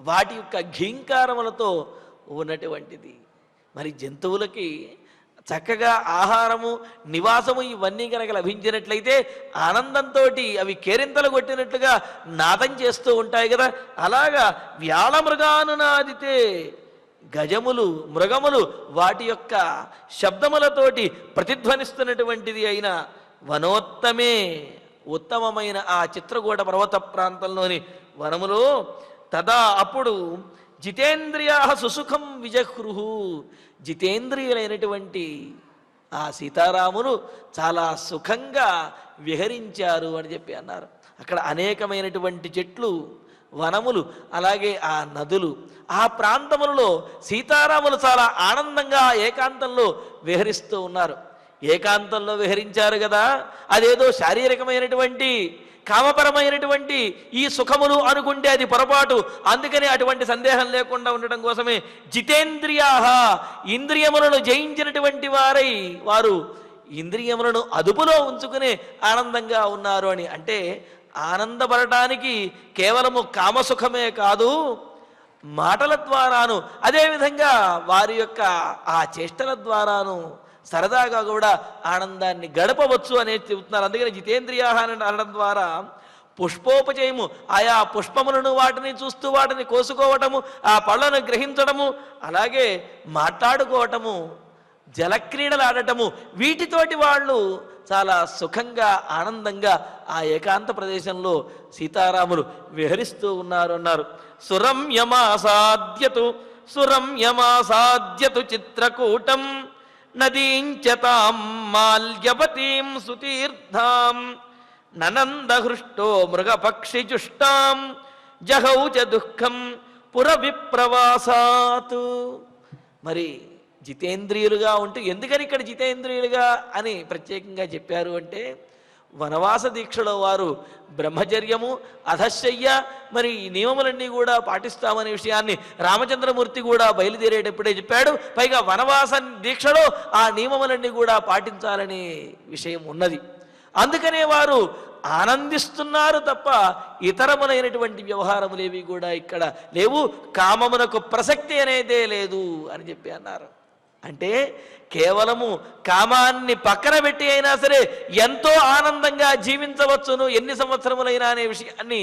వాటి యొక్క ఘీంకారములతో ఉన్నటువంటిది. మరి జంతువులకి చక్కగా ఆహారము నివాసము ఇవన్నీ కనుక లభించినట్లయితే ఆనందంతో అవి కేరింతలు కొట్టినట్లుగా నాదం చేస్తూ ఉంటాయి కదా. అలాగా వ్యాళ మృగానునాదితే, గజములు మృగములు వాటి యొక్క శబ్దములతోటి ప్రతిధ్వనిస్తున్నటువంటిది అయిన వనోత్తమే, ఉత్తమమైన ఆ చిత్రకూట పర్వత ప్రాంతంలోని వనములో తదా అప్పుడు జితేంద్రియా సుసుఖం విజహ్రుహు, జితేంద్రియులైనటువంటి ఆ సీతారాములు చాలా సుఖంగా విహరించారు అని చెప్పి అన్నారు. అక్కడ అనేకమైనటువంటి చెట్లు వనములు అలాగే ఆ నదులు, ఆ ప్రాంతములలో సీతారాములు చాలా ఆనందంగా ఏకాంతంలో విహరిస్తూ ఉన్నారు. ఏకాంతంలో విహరించారు కదా, అదేదో శారీరకమైనటువంటి కామపరమైనటువంటి ఈ సుఖములు అనుకుంటే అది పొరపాటు. అందుకని అటువంటి సందేహం లేకుండా ఉండటం కోసమే జితేంద్రియాహ, ఇంద్రియములను జయించినటువంటి వారు ఇంద్రియములను అదుపులో ఉంచుకునే ఆనందంగా ఉన్నారు అని. అంటే ఆనందపడటానికి కేవలము కామసుఖమే కాదు, మాటల ద్వారాను అదేవిధంగా వారి యొక్క ఆ చేష్టల ద్వారాను సరదాగా కూడా ఆనందాన్ని గడపవచ్చు అనేది చెబుతున్నారు. అందుకని జితేంద్రియాహారం అనడం ద్వారా పుష్పోపచయము, ఆయా పుష్పములను వాటిని చూస్తూ వాటిని కోసుకోవటము, ఆ పళ్ళను గ్రహించడము, అలాగే మాట్లాడుకోవటము, జలక్రీడలు ఆడటము, వీటితోటి వాళ్ళు చాలా సుఖంగా ఆనందంగా ఆ ఏకాంత ప్రదేశంలో సీతారాములు విహరిస్తూ ఉన్నారు అన్నారు. సురమ్యమాసాద్యతు చిత్రకూటం నదీంచతాం మాల్యవతీం సుతీర్థాం ననందహృష్టో మృగపక్షిజుష్టాం జహౌ చ దుఃఖం పురవిప్రవాసాత్. మరి జితేంద్రియులుగా ఉంటూ, ఎందుకని ఇక్కడ జితేంద్రియులుగా అని ప్రత్యేకంగా చెప్పారు అంటే, వనవాస దీక్షలో వారు బ్రహ్మచర్యము అధశయ్య మరి ఈ నియమములన్నీ కూడా పాటిస్తామనే విషయాన్ని రామచంద్రమూర్తి కూడా బయలుదేరేటప్పుడే చెప్పాడు. పైగా వనవాస దీక్షలో ఆ నియమములన్నీ కూడా పాటించాలనే విషయం ఉన్నది. అందుకనే వారు ఆనందిస్తున్నారు తప్ప ఇతరములైనటువంటి వ్యవహారములేవి కూడా ఇక్కడ లేవు. కామమునకు ప్రసక్తి అనేదే లేదు అని చెప్పి అన్నారు. అంటే కేవలము కామాన్ని పక్కన పెట్టి అయినా సరే ఎంతో ఆనందంగా జీవించవచ్చును ఎన్ని సంవత్సరములైనా అనే విషయాన్ని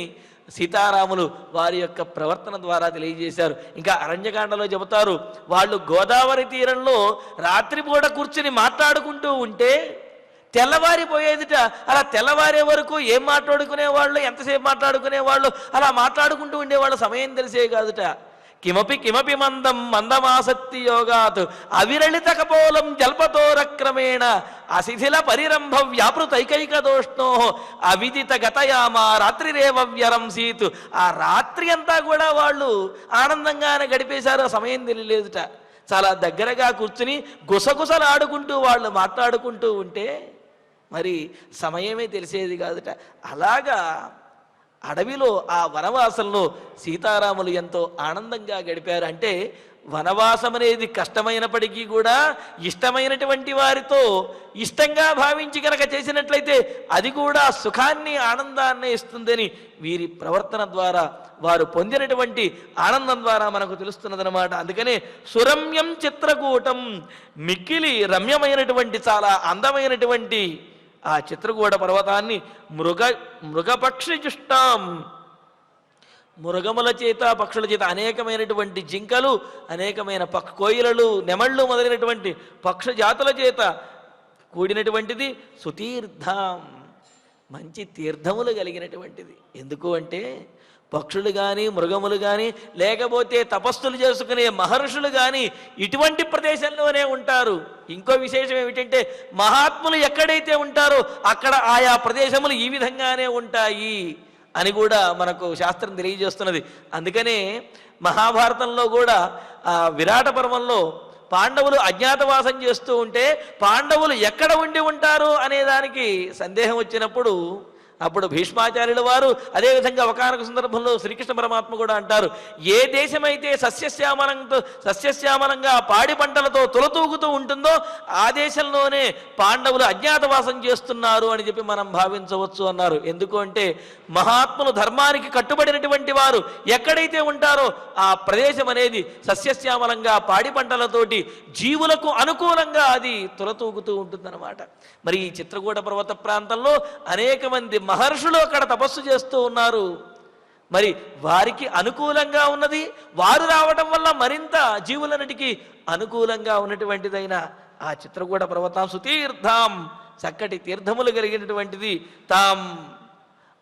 సీతారాములు వారి యొక్క ప్రవర్తన ద్వారా తెలియజేశారు. ఇంకా అరణ్యకాండలో చెబుతారు, వాళ్ళు గోదావరి తీరంలో రాత్రిపూట కూర్చుని మాట్లాడుకుంటూ ఉంటే తెల్లవారిపోయేదిట. అలా తెల్లవారే వరకు ఏం మాట్లాడుకునేవాళ్ళు, ఎంతసేపు మాట్లాడుకునేవాళ్ళు, అలా మాట్లాడుకుంటూ ఉండేవాళ్ళు, సమయం తెలిసే కాదుట. కిమపి కిమపి మందం మందమాసక్తి యోగాత్ అవిరళిత కపోలం జల్పతోరక్రమేణ అశిథిల పరిరంభ వ్యాపృతైకైక దోష్ణో అవిదిత గతయామా రాత్రిరేవ వ్యరంసీత్. ఆ రాత్రి అంతా కూడా వాళ్ళు ఆనందంగానే గడిపేశారు, సమయం తెలియలేదుట. చాలా దగ్గరగా కూర్చుని గుసగుసలాడుకుంటూ వాళ్ళు మాట్లాడుకుంటూ ఉంటే మరి సమయమే తెలిసేది కాదుట. అలాగా అడవిలో ఆ వనవాసంలో సీతారాములు ఎంతో ఆనందంగా గడిపారు. అంటే వనవాసం అనేది కష్టమైనప్పటికీ కూడా ఇష్టమైనటువంటి వారితో ఇష్టంగా భావించి కనుక చేసినట్లయితే అది కూడా సుఖాన్ని ఆనందాన్ని ఇస్తుందని వీరి ప్రవర్తన ద్వారా వారు పొందినటువంటి ఆనందం ద్వారా మనకు తెలుస్తున్నదనమాట. అందుకనే సురమ్యం చిత్రకూటం, మిక్కిలి రమ్యమైనటువంటి చాలా అందమైనటువంటి ఆ చిత్రకూట పర్వతాన్ని మృగపక్షి జుష్టాం, మృగముల చేత పక్షుల చేత అనేకమైనటువంటి జింకలు, అనేకమైన కోయిలలు, నెమళ్ళు మొదలైనటువంటి పక్ష జాతుల చేత కూడినటువంటిది. సుతీర్థం, మంచి తీర్థములు కలిగినటువంటిది. ఎందుకు అంటే పక్షులు కానీ మృగములు కానీ లేకపోతే తపస్సులు చేసుకునే మహర్షులు కానీ ఇటువంటి ప్రదేశంలోనే ఉంటారు. ఇంకో విశేషం ఏమిటంటే మహాత్ములు ఎక్కడైతే ఉంటారో అక్కడ ఆయా ప్రదేశములు ఈ విధంగానే ఉంటాయి అని కూడా మనకు శాస్త్రం తెలియజేస్తున్నది. అందుకనే మహాభారతంలో కూడా ఆ విరాట పర్వంలో పాండవులు అజ్ఞాతవాసం చేస్తూ ఉంటే పాండవులు ఎక్కడ ఉండి ఉంటారు అనే దానికి సందేహం వచ్చినప్పుడు అప్పుడు భీష్మాచార్యుల వారు అదేవిధంగా ఒకానొక సందర్భంలో శ్రీకృష్ణ పరమాత్మ కూడా అంటారు, ఏ దేశమైతే సస్యశ్యామలంగా పాడి పంటలతో తొలతూగుతూ ఉంటుందో ఆ దేశంలోనే పాండవులు అజ్ఞాతవాసం చేస్తున్నారు అని చెప్పి మనం భావించవచ్చు అన్నారు. ఎందుకు అంటే మహాత్ములు ధర్మానికి కట్టుబడినటువంటి వారు ఎక్కడైతే ఉంటారో ఆ ప్రదేశం అనేది సస్యశ్యామలంగా పాడి పంటలతోటి జీవులకు అనుకూలంగా అది తొలతూగుతూ ఉంటుందన్నమాట. మరి ఈ చిత్రకూట పర్వత ప్రాంతంలో అనేక మంది మహర్షులు అక్కడ తపస్సు చేస్తూ ఉన్నారు. మరి వారికి అనుకూలంగా ఉన్నది, వారు రావటం వల్ల మరింత జీవులన్నిటికీ అనుకూలంగా ఉన్నటువంటిదైన ఆ చిత్రకూట పర్వతం సుతీర్థం, చక్కటి తీర్థములు కలిగినటువంటిది. తాం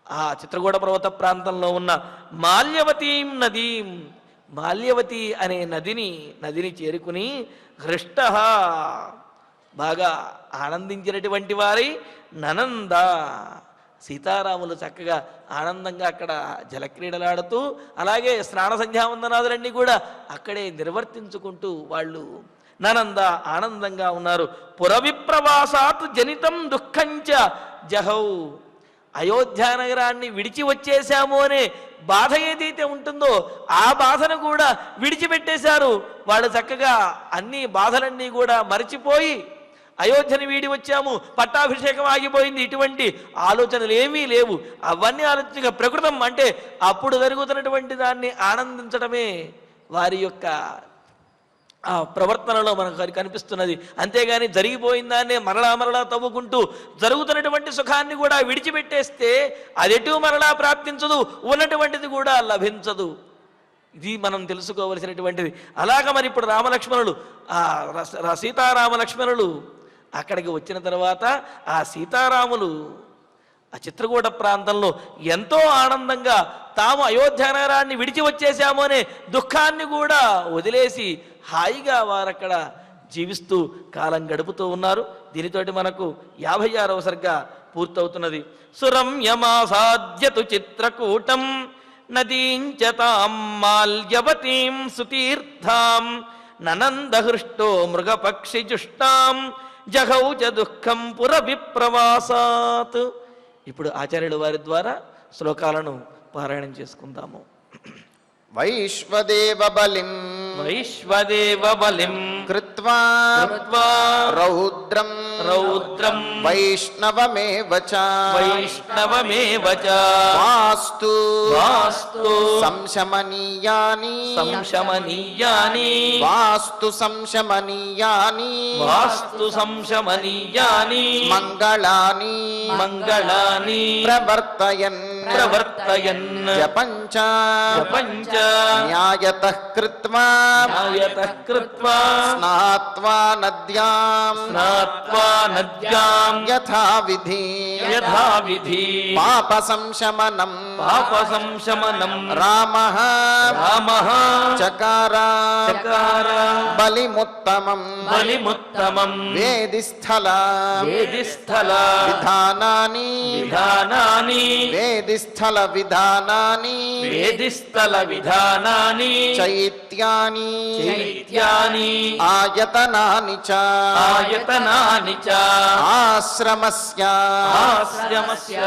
ఆ చిత్రకూట పర్వత ప్రాంతంలో ఉన్న మాల్యవతీం నదీం, మాల్యవతి అనే నదిని చేరుకుని హృష్ట బాగా ఆనందించినటువంటి వారి ననంద, సీతారాములు చక్కగా ఆనందంగా అక్కడ జలక్రీడలాడుతూ అలాగే స్నాన సంధ్యావందనాదులన్నీ కూడా అక్కడే నిర్వర్తించుకుంటూ వాళ్ళు ననంద ఆనందంగా ఉన్నారు. పురవిప్రవాసాత్ జనితం దుఃఖంచ జహౌ, అయోధ్యానగరాన్ని విడిచి వచ్చేశాము అనే బాధ ఏదైతే ఉంటుందో ఆ బాధను కూడా విడిచిపెట్టేశారు. వాళ్ళు చక్కగా అన్ని బాధలన్నీ కూడా మరిచిపోయి అయోధ్యని వీడి వచ్చాము, పట్టాభిషేకం ఆగిపోయింది, ఇటువంటి ఆలోచనలు ఏమీ లేవు. అవన్నీ ఆలోచనగా ప్రకృతం అంటే అప్పుడు జరుగుతున్నటువంటి దాన్ని ఆనందించడమే వారి యొక్క ఆ ప్రవర్తనలో మనకు కనిపిస్తున్నది. అంతేగాని జరిగిపోయిన దాన్నే మరలా తవ్వుకుంటూ జరుగుతున్నటువంటి సుఖాన్ని కూడా విడిచిపెట్టేస్తే అదెటు మరలా ప్రాప్తించదు, ఉన్నటువంటిది కూడా లభించదు. ఇది మనం తెలుసుకోవలసినటువంటిది. అలాగ మరి ఇప్పుడు రామలక్ష్మణులు సీతారామలక్ష్మణులు అక్కడికి వచ్చిన తర్వాత ఆ సీతారాములు ఆ చిత్రకూట ప్రాంతంలో ఎంతో ఆనందంగా తాము అయోధ్యానగరాన్ని విడిచి వచ్చేసాము అనే దుఃఖాన్ని కూడా వదిలేసి హాయిగా వారక్కడ జీవిస్తూ కాలం గడుపుతూ ఉన్నారు. దీనితోటి మనకు 56వ సర్గ పూర్తవుతున్నది. సురమ్యమాసాద్యతు చిత్రకూటం నదీంచతాం మాల్యవతీం సుతీర్థాం ననందహృష్టో మృగపక్షి జుష్టాం జహౌ చ దుఃఖం పుర విప్రవాసాత్. ఇప్పుడు ఆచార్యుల వారి ద్వారా శ్లోకాలను పారాయణం చేసుకుందాము. వైశ్వదేవ బలిం వైశ్వదేవ బలిం కృత్వా కృత్వా రౌద్రం రౌద్రం వైష్ణవమేవ చ వైష్ణవమేవ చ వాస్తు వాస్తు సంశమనీయాని సంశమనీయాని వాస్తు సంశమనీయాని వాస్తు సంశమనీయాని మంగళాని మంగళాని ప్రవర్తయన్ ప్రవర్తయన్ జపంచ జపంచ న్యాయతః కృత్వా న్యాయతః కృత్వా స్నాత్వా నద్యాం స్నాత్వా నద్యాం యథావిధి యథావిధి పాప సంశమనం పాప సంశమనం రామః రామః చకార చకార బలిముత్తమం బలిముత్తమం వేదిస్థల వేదిస్థల విధానాని విధానాని వేదిస్థల విధానాని వేదిస్థల విధానాని చైత్యాని చైత్యాని ఆయతనాని చ ఆయతనాని చ ఆశ్రమస్య ఆశ్రమస్య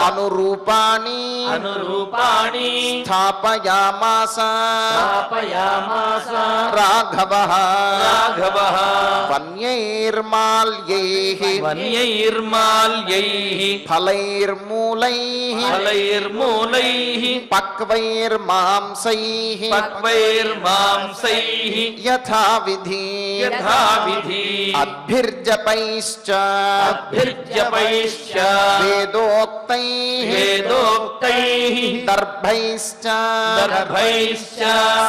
అనురూపాణి అనురూపాణి స్థాపయామాస స్థాపయామాస రాఘవః రాఘవః వన్యైర్మాల్యైః వన్యైర్మాల్యైః ఫలైర్మూలైః ఫలైర్మూలైః పక్వైర్మాంసైః పక్వైర్మాంసైః యథావిధి యథావిధి అద్భిర్జపైశ్చ అభ్యుజ్యపైశ్చ వేదోక్తైః వేదోక్తైః దర్భైశ్చ దర్భైశ్చ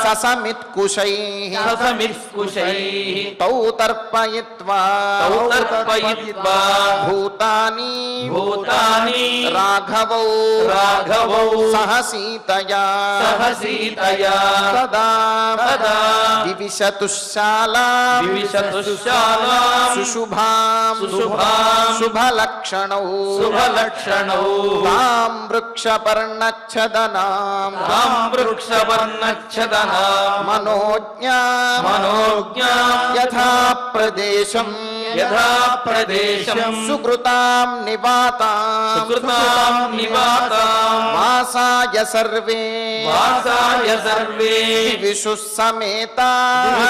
ససమిత్కుశైః ససమిత్కుశైః తౌ తర్పయిత్వా తౌ తర్పయిత్వా భూతాని భూతాని రాఘవౌ రాఘవౌ సహ సీతయా సహ సీతయా తదా తదా వివిశతుశాలా వివిశతుశాలాం సుశుభాం సుశుభాం శుభలక్షణౌ శుభలక్షణౌ తాం వృక్షపర్ణచ్ఛదనాం తాం వృక్షవర్ణచ్ఛదనాం మనోజ్ఞా మనోజ్ఞాం యథా ప్రదేశం యథా ప్రదేశం సుకృతాం నివాతాం సుకృతాం నివాతాం వాసాయ సర్వే వాసాయ సర్వే విషు సమేతా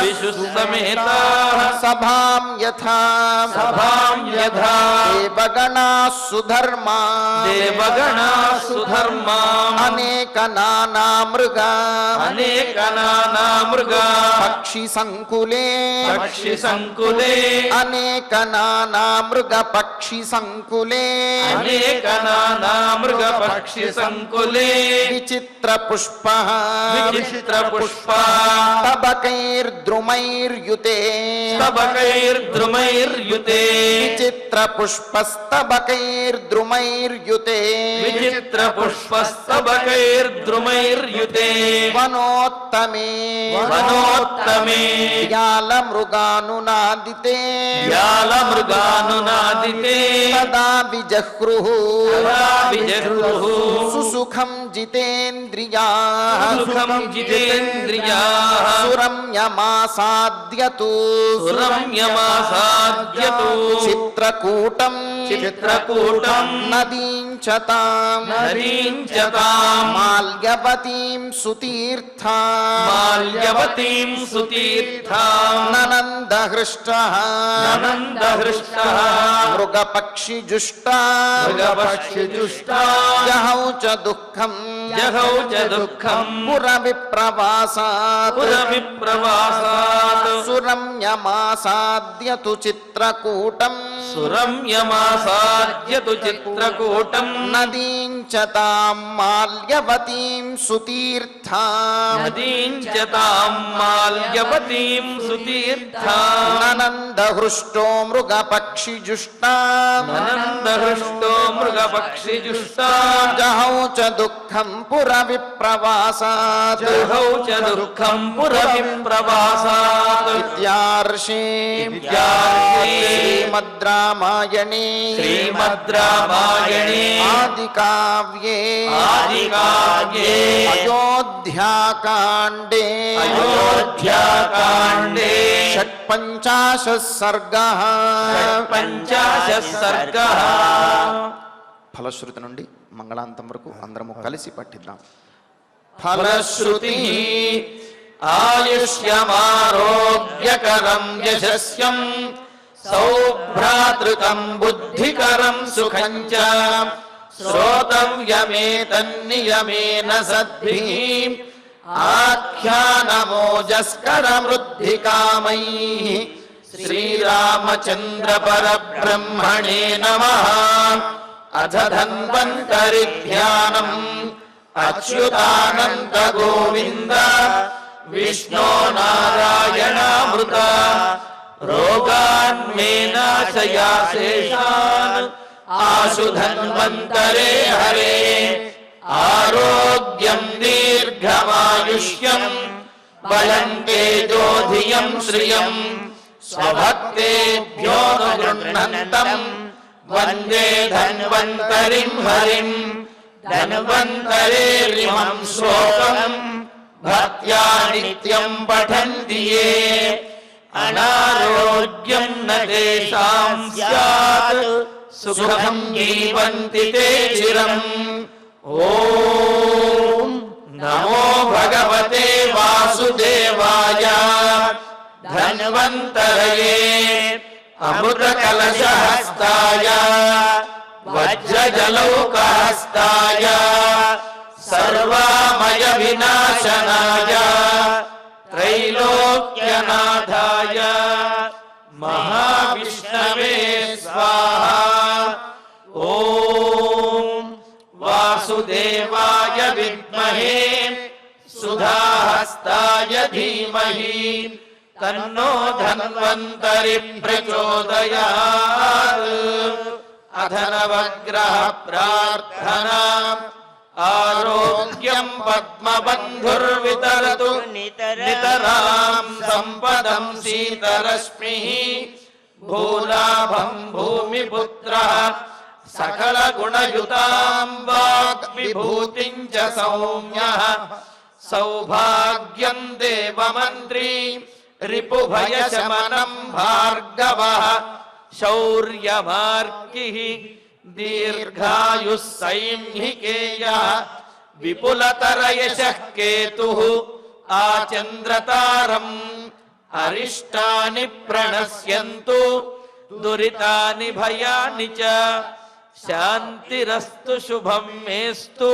విశుసమేతాః సభాం యథా సభాం యథా దేవగణాః సుధర్మా దేవగణాః సుధర్మాం అనేక నానా మృగా అనేక నానా మృగా పక్షి సంకులే పక్షి సంకులే అనేక నానా మృగ పక్షి సంకులే అనేక నానా మృగ పక్షి సంకులే విచిత్ర పుష్ప విచిత్ర పుష్ప స్తబకైర్ద్రుమైర్యుతే స్తబకైర్ద్రుమైర్యుతే విచిత్ర పుష్పస్తబకైర్ద్రుమైర్యుతే విచిత్ర పుష్పస్తబకైర్ద్రుమైర్యుతే వనోత్తమే వనోత్తమే వ్యాల మృగానునాదితే వ్యాలమృగానునాదితే తదా విజహ్రుః తదా విజహ్రుః సుసుఖం జితేంద్రియా సుఖం జితేంద్రియాః సురమ్యమాసాద్యతు సురమ్యమాసాద్యతు చిత్రకూటం చిత్రకూటం నదీంచతాం నదీంచతాం మాల్యవతీం సుతీర్థాం మాల్యవతీం సుతీర్థాం ననందహృష్టః ననందహృష్టః మృగపక్షిజుష్టా మృగపక్షిజుష్టా జహౌ చ దుఃఖం జహౌ చ దుఃఖం పురవిప్రవాసాత్ పురవిప్రవాసాత్ సురమ్యమాసాద్యతు చిత్రకూటం సురమ్యమాసాద్యతు చిత్రకూటం నదీంచతాం మాల్యవతీం సుతీర్థాం నదీంచతాం మాల్యవతీం సుతీర్థాం ననందహృష్టో మృగపక్షిజుష్టా అనందహృష్టో మృగపక్షిజుష్టా జహౌ చ దుఃఖం పురవిప్రవాసాత్ జహౌ చ దుఃఖం పురవిప్రవాసాత్ ఇత్యార్షే శ్రీమద్ రామాయణే శ్రీమద్ రామాయణే ఆదికావ్యే ఆదికావ్యే అయోధ్యాకాండే అయోధ్యాకాండే షట్పంచాశः సర్గः పంచాశः సర్గः ఫలశ్రుతి నుండి మంగళాంతం వరకు అందరము కలిసి పఠిద్దాం. ఫలశ్రుతి ఆయుష్యమారోగ్యకరం యశస్యం సౌభ్రాతృకం బుద్ధికరం సుఖం చ శ్రోతవ్యమేతన్నియమేన సద్భిః ఆఖ్యానమోజస్కరమృద్ధికామైః శ్రీరామచంద్ర పరబ్రహ్మణే నమః. అథ ధన్వంతరి ధ్యానం అచ్యుతానంత గోవింద విష్ణో నారాయణామృత రోగాన్మే నాశయాశేషాన్ ఆశు ధన్వంతరే హరే. ఆరోగ్యం దీర్ఘమాయుష్యం బలం తేజోధియం శ్రియం స్వభక్తేభ్యో గృహ్ణంతం వందే ధన్వంతరిం హరిం. ధన్వంతరేరిమం శ్లోకం భక్త్యా నిత్యం పఠంతి యే అనారోగ్యం న తేషాం స్యాత్ సుఖం జీవంతి తే చిరం. ఓం నమో భగవతే వాసుదేవాయ. ధన్వంతరయే అమృత కలశహస్తాయ వజ్రజలౌకహస్తాయ సర్వామయ వినాశనాయ త్రైలోక్యనాథాయ మహావిష్ణవే స్వాహా. ఓం వాసుదేవాయ విద్మహే సుధాహస్తాయ ధీమహి తన్నో ధన్వంతరి ప్రచోదయాత్. అథ నవగ్రహ ప్రార్థనా. ఆరోగ్యం పద్మబంధుర్వితరతు నితరాం సంపదం శీతరశ్మిః భూలాభం భూమిపుత్రః సకల గుణయుతాం వాగ్విభూతిం చ సౌమ్యః సౌభాగ్యం దేవమంత్రీ రిపుభయశమనం భార్గవః శౌర్యమార్గిః దీర్ఘాయుః సైంహికేయః విపులతరయశః కేతుః ఆచంద్రతారం. అరిష్టాని ప్రణశ్యంతు దురితాని భయాని చ శాంతిరస్తు శుభం మేస్తు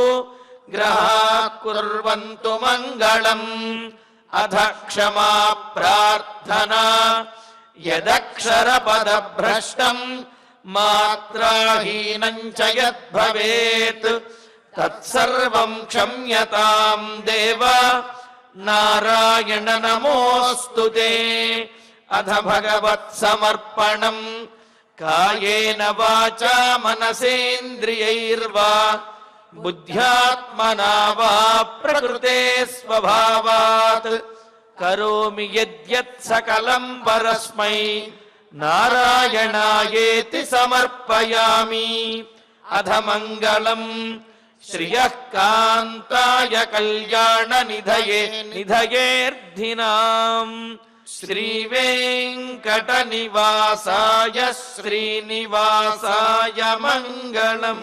గ్రహాః కుర్వంతు మంగళం. అథ క్షమా ప్రార్థనా. యదక్షరపదభ్రష్టం మాత్రాహీనం చ యద్భవేత్ తత్సర్వం క్షమ్యతాం దేవ నారాయణ నమోऽస్తు తే. అథ భగవత్సమర్పణం. కాయేన వాచా మనసేంద్రియైర్వా బుద్ధ్యాత్మనా వా ప్రకృతే స్వభావాత్ కరోమి యద్యత్ సకలం పరస్మై నారాయణాయేతి సమర్పయామి. అథ మంగళం శ్రియః కాంతాయ కళ్యాణ నిధయేర్థినాం శ్రీవేంకట నివాసాయ శ్రీనివాసాయ మంగళం.